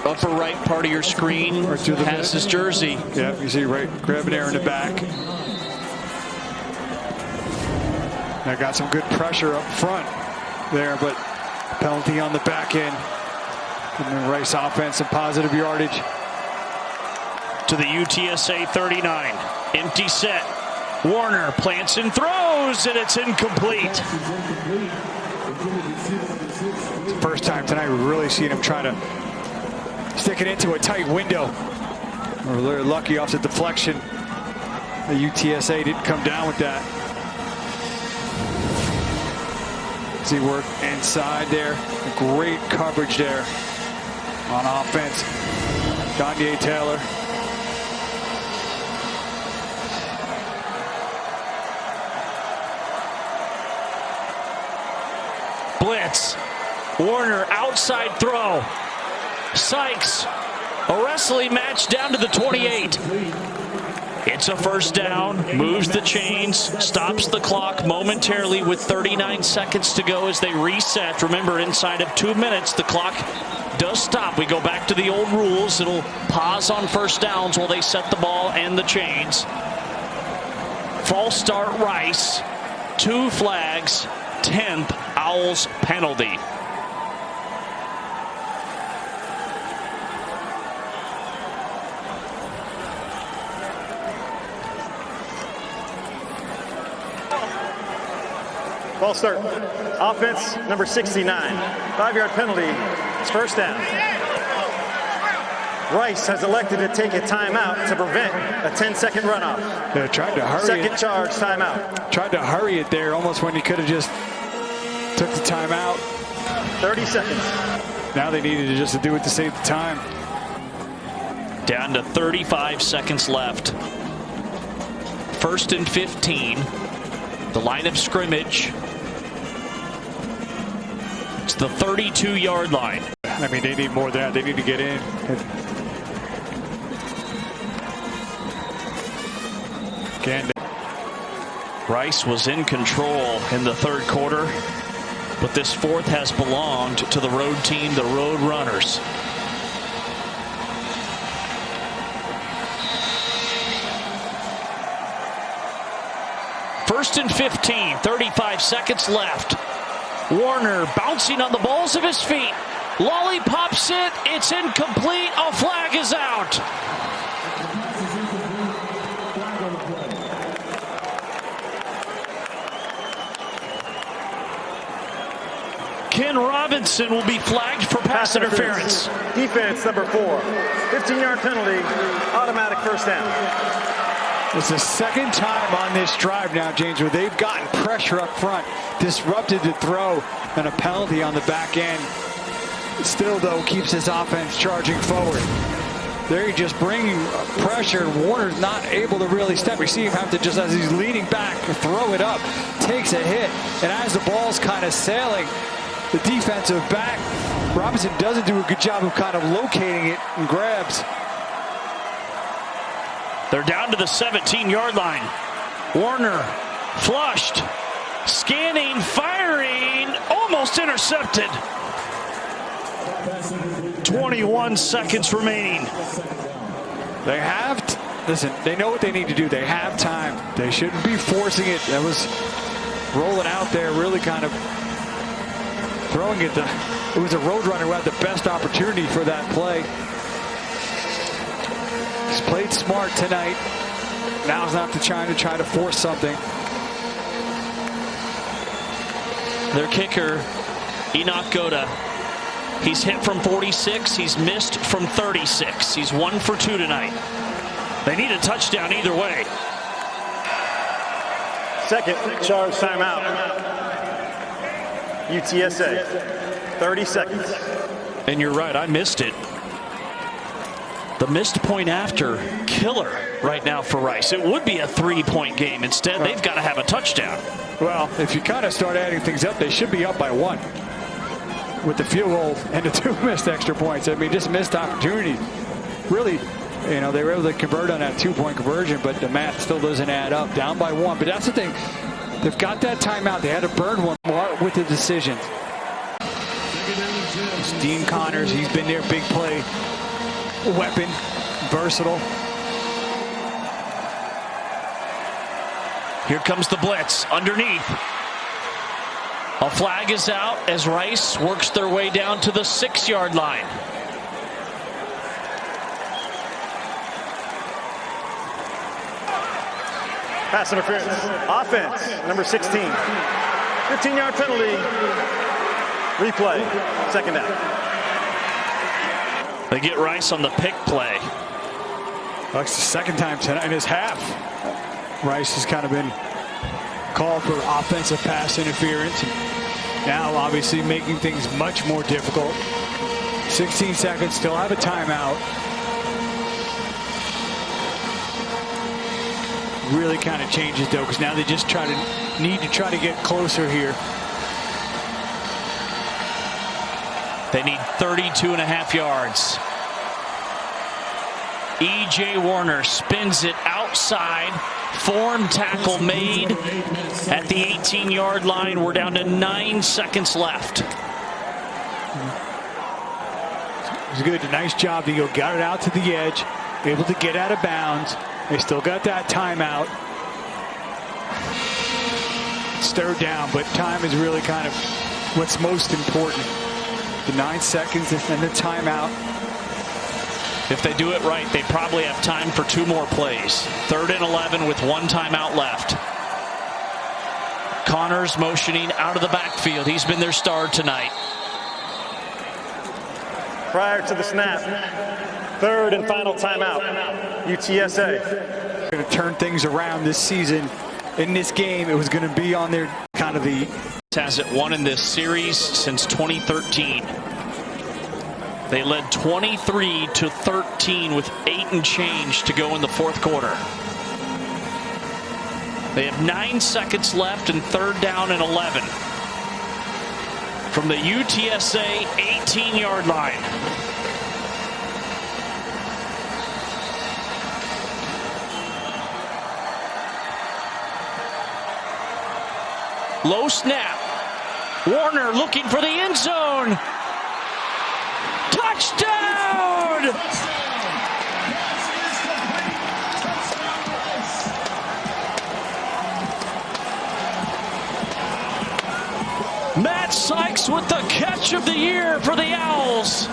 Upper right part of your screen has his jersey. Yeah, you see right grabbing there in the back. Now got some good pressure up front there, but penalty on the back end. And the Rice offense, some positive yardage. To the UTSA 39. Empty set. Warner plants and throws, and it's incomplete. It's the first time tonight we've really seen him try to stick it into a tight window. We're lucky off the deflection. The UTSA didn't come down with that. See work inside there. Great coverage there on offense. Danye Taylor. Blitz. Warner outside throw. Sykes. A wrestling match down to the 28. It's a first down, moves the chains, stops the clock momentarily with 39 seconds to go as they reset. Remember, inside of 2 minutes, the clock does stop. We go back to the old rules. It'll pause on first downs while they set the ball and the chains. False start Rice. 2 flags, 10th Owls penalty. Ball start. Offense, number 69. 5-yard penalty. It's first down. Rice has elected to take a timeout to prevent a 10-second runoff. They tried to hurry Second charge timeout. Tried to hurry it there, almost when he could have just took the timeout. 30 seconds. Now they needed to just do it to save the time. Down to 35 seconds left. 1st and 15. The line of scrimmage. It's the 32-yard line. I mean, they need more than that. They need to get in. Again. Rice was in control in the third quarter, but this fourth has belonged to the road team, the Road Runners. First and 15, 35 seconds left. Warner bouncing on the balls of his feet. Lollipops it. It's incomplete. A flag is out. Ken Robinson will be flagged for pass interference. Defense number 4. 15-yard penalty. Automatic first down. It's the second time on this drive now, James, where they've gotten pressure up front, disrupted the throw, and a penalty on the back end. Still, though, keeps his offense charging forward. They're just bringing pressure, and Warner's not able to really step. We see him have to, just as he's leaning back, throw it up, takes a hit, and as the ball's kind of sailing, the defensive back, Robinson doesn't do a good job of kind of locating it and grabs. They're down to the 17-yard line. Warner flushed, scanning, firing, almost intercepted. 21 seconds remaining. They have, listen, they know what they need to do. They have time. They shouldn't be forcing it. That was rolling out there, really kind of throwing it. It was a Roadrunner who had the best opportunity for that play. He's played smart tonight. Now's not the time to try to force something. Their kicker, Enoch Goda. He's hit from 46. He's missed from 36. He's 1 for 2 tonight. They need a touchdown either way. Second charge timeout. UTSA. 30 seconds. And you're right, I missed it. The missed point after, killer right now for Rice. It would be a 3-point game. Instead, they've got to have a touchdown. Well, if you kind of start adding things up, they should be up by 1. With the field goal and the 2 missed extra points. I mean, just missed opportunity. Really, you know, they were able to convert on that 2-point conversion, but the math still doesn't add up. Down by 1. But that's the thing. They've got that timeout. They had to burn one more with the decision. It's Dean Connors. He's been their big play weapon. Versatile. Here comes the blitz underneath. A flag is out as Rice works their way down to the 6-yard line. Pass interference. Offense, number 16. 15-yard penalty. Replay. Second down. They get Rice on the pick play. That's the second time tonight in his half. Rice has kind of been called for offensive pass interference. Now, obviously, making things much more difficult. 16 seconds, still have a timeout. Really kind of changes, though, because now they just need to try to get closer here. They need 32.5 yards. E.J. Warner spins it outside. Form tackle made at the 18-yard line. We're down to 9 seconds left. It was good. A nice job. He got it out to the edge, able to get out of bounds. They still got that timeout. It's third down, but time is really kind of what's most important. The 9 seconds and the timeout. If they do it right, they probably have time for 2 more plays. 3rd and 11 with 1 timeout left. Connors motioning out of the backfield. He's been their star tonight. Prior to the snap, 3rd and final timeout, UTSA. Going to turn things around this season. In this game, it was going to be on their kind of the... Hasn't won in this series since 2013. They led 23-13 with 8 and change to go in the 4th quarter. They have 9 seconds left and 3rd down and 11 from the UTSA 18-yard line. Low snap. Warner looking for the end zone. Touchdown! Matt Sykes with the catch of the year for the Owls.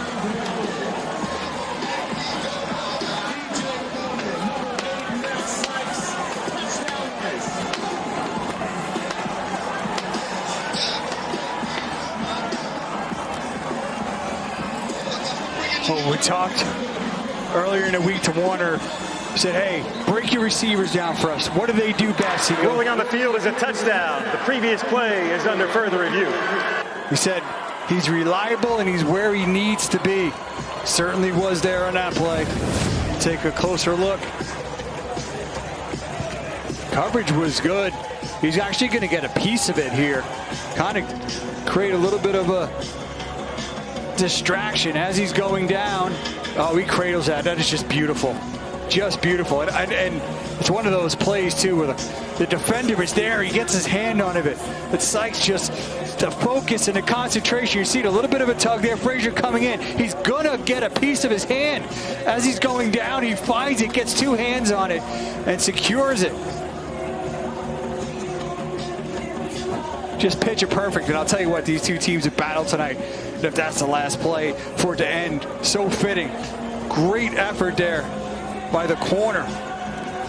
Well, we talked earlier in the week to Warner. Said, hey, break your receivers down for us. What do they do best? He Rolling on the field is a touchdown. The previous play is under further review. He said he's reliable and he's where he needs to be. Certainly was there on that play. Take a closer look. Coverage was good. He's actually going to get a piece of it here. Kind of create a little bit of a distraction as he's going down. Oh, he cradles that. That is just beautiful. Just beautiful. And it's one of those plays, too, where the defender is there. He gets his hand on it. But Sykes just, the focus and the concentration. You see a little bit of a tug there. Frazier coming in. He's going to get a piece of his hand. As he's going down, he finds it, gets 2 hands on it, and secures it. Just picture perfect. And I'll tell you what, these 2 teams have battled tonight. And if that's the last play for it to end, so fitting. Great effort there by the corner.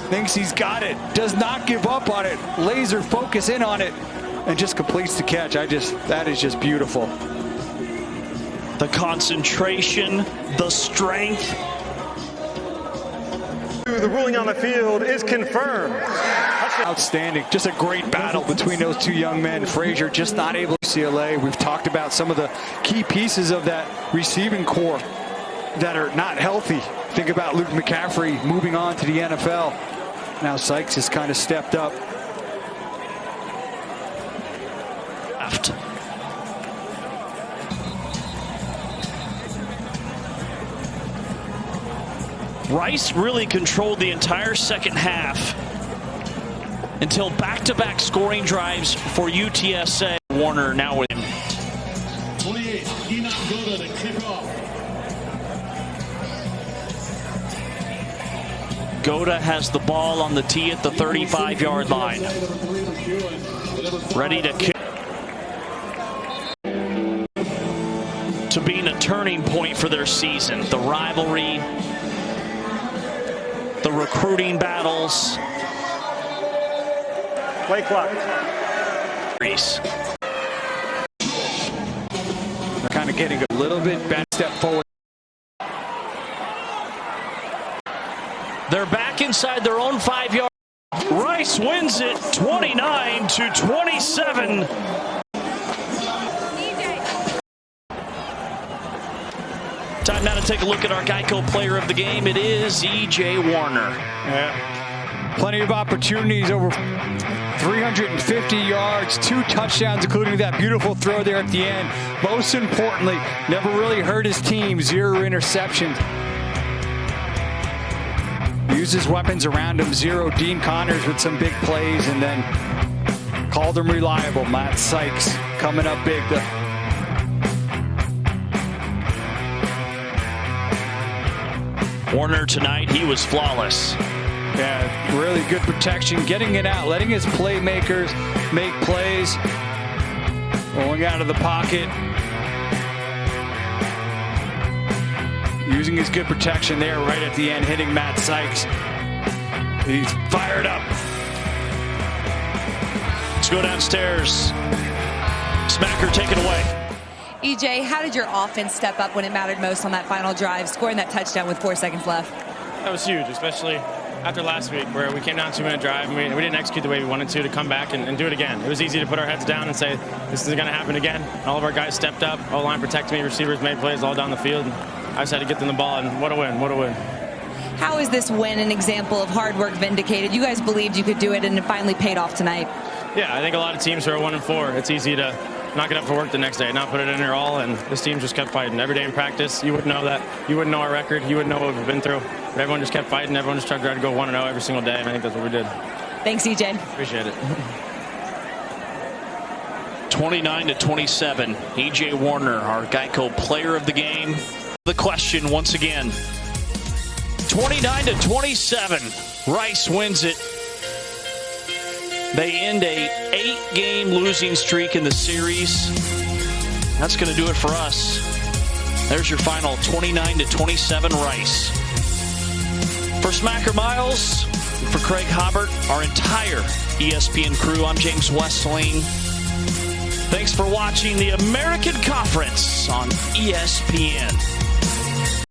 Thinks he's got it. Does not give up on it. Laser focus in on it. And just completes the catch. That is just beautiful. The concentration, the strength. The ruling on the field is confirmed. Outstanding. Just a great battle between those 2 young men. Frazier just not able to UCLA. We've talked about some of the key pieces of that receiving core that are not healthy. Think about Luke McCaffrey moving on to the NFL. Now Sykes has kind of stepped up. Left. Rice really controlled the entire second half until back-to-back scoring drives for UTSA. Warner now with him. 28, Enoch Goda to kick off. Goda has the ball on the tee at the 35-yard line. Ready to kick. To being a turning point for their season. The rivalry, the recruiting battles. Play clock. They're kind of getting a little bit back step forward. They're back inside their own 5-yard. Rice wins it 29-27. Time now to take a look at our Geico player of the game. It is E.J. Warner. Yeah. Plenty of opportunities, over 350 yards, 2 touchdowns, including that beautiful throw there at the end. Most importantly, never really hurt his team. 0 interceptions. Uses weapons around him. 0 Dean Connors with some big plays, and then called him reliable. Matt Sykes coming up big. Warner tonight, he was flawless. Yeah, really good protection, getting it out, letting his playmakers make plays. Rolling out of the pocket. Using his good protection there right at the end, hitting Matt Sykes. He's fired up. Let's go downstairs. Smacker, take it away. EJ, how did your offense step up when it mattered most on that final drive, scoring that touchdown with 4 seconds left? That was huge, especially after last week where we came down 2-minute drive and we didn't execute the way we wanted to come back and do it again. It was easy to put our heads down and say, this is going to happen again. All of our guys stepped up, O-line protected me, receivers made plays all down the field. I just had to get them the ball, and what a win, what a win. How is this win an example of hard work vindicated? You guys believed you could do it, and it finally paid off tonight. Yeah, I think a lot of teams are 1-4. It's easy to not get up for work the next day, not put it in your all, and this team just kept fighting. Every day in practice, you wouldn't know that. You wouldn't know our record. You wouldn't know what we've been through. But everyone just kept fighting. Everyone just tried to go 1-0 every single day, and I think that's what we did. Thanks, EJ. Appreciate it. 29-27. EJ Warner, our Geico player of the game. The question once again. 29-27. Rice wins it. They end a 8-game losing streak in the series. That's going to do it for us. There's your final 29-27 Rice. For Smacker Miles, for Craig Hobart, our entire ESPN crew, I'm James Westling. Thanks for watching the American Conference on ESPN.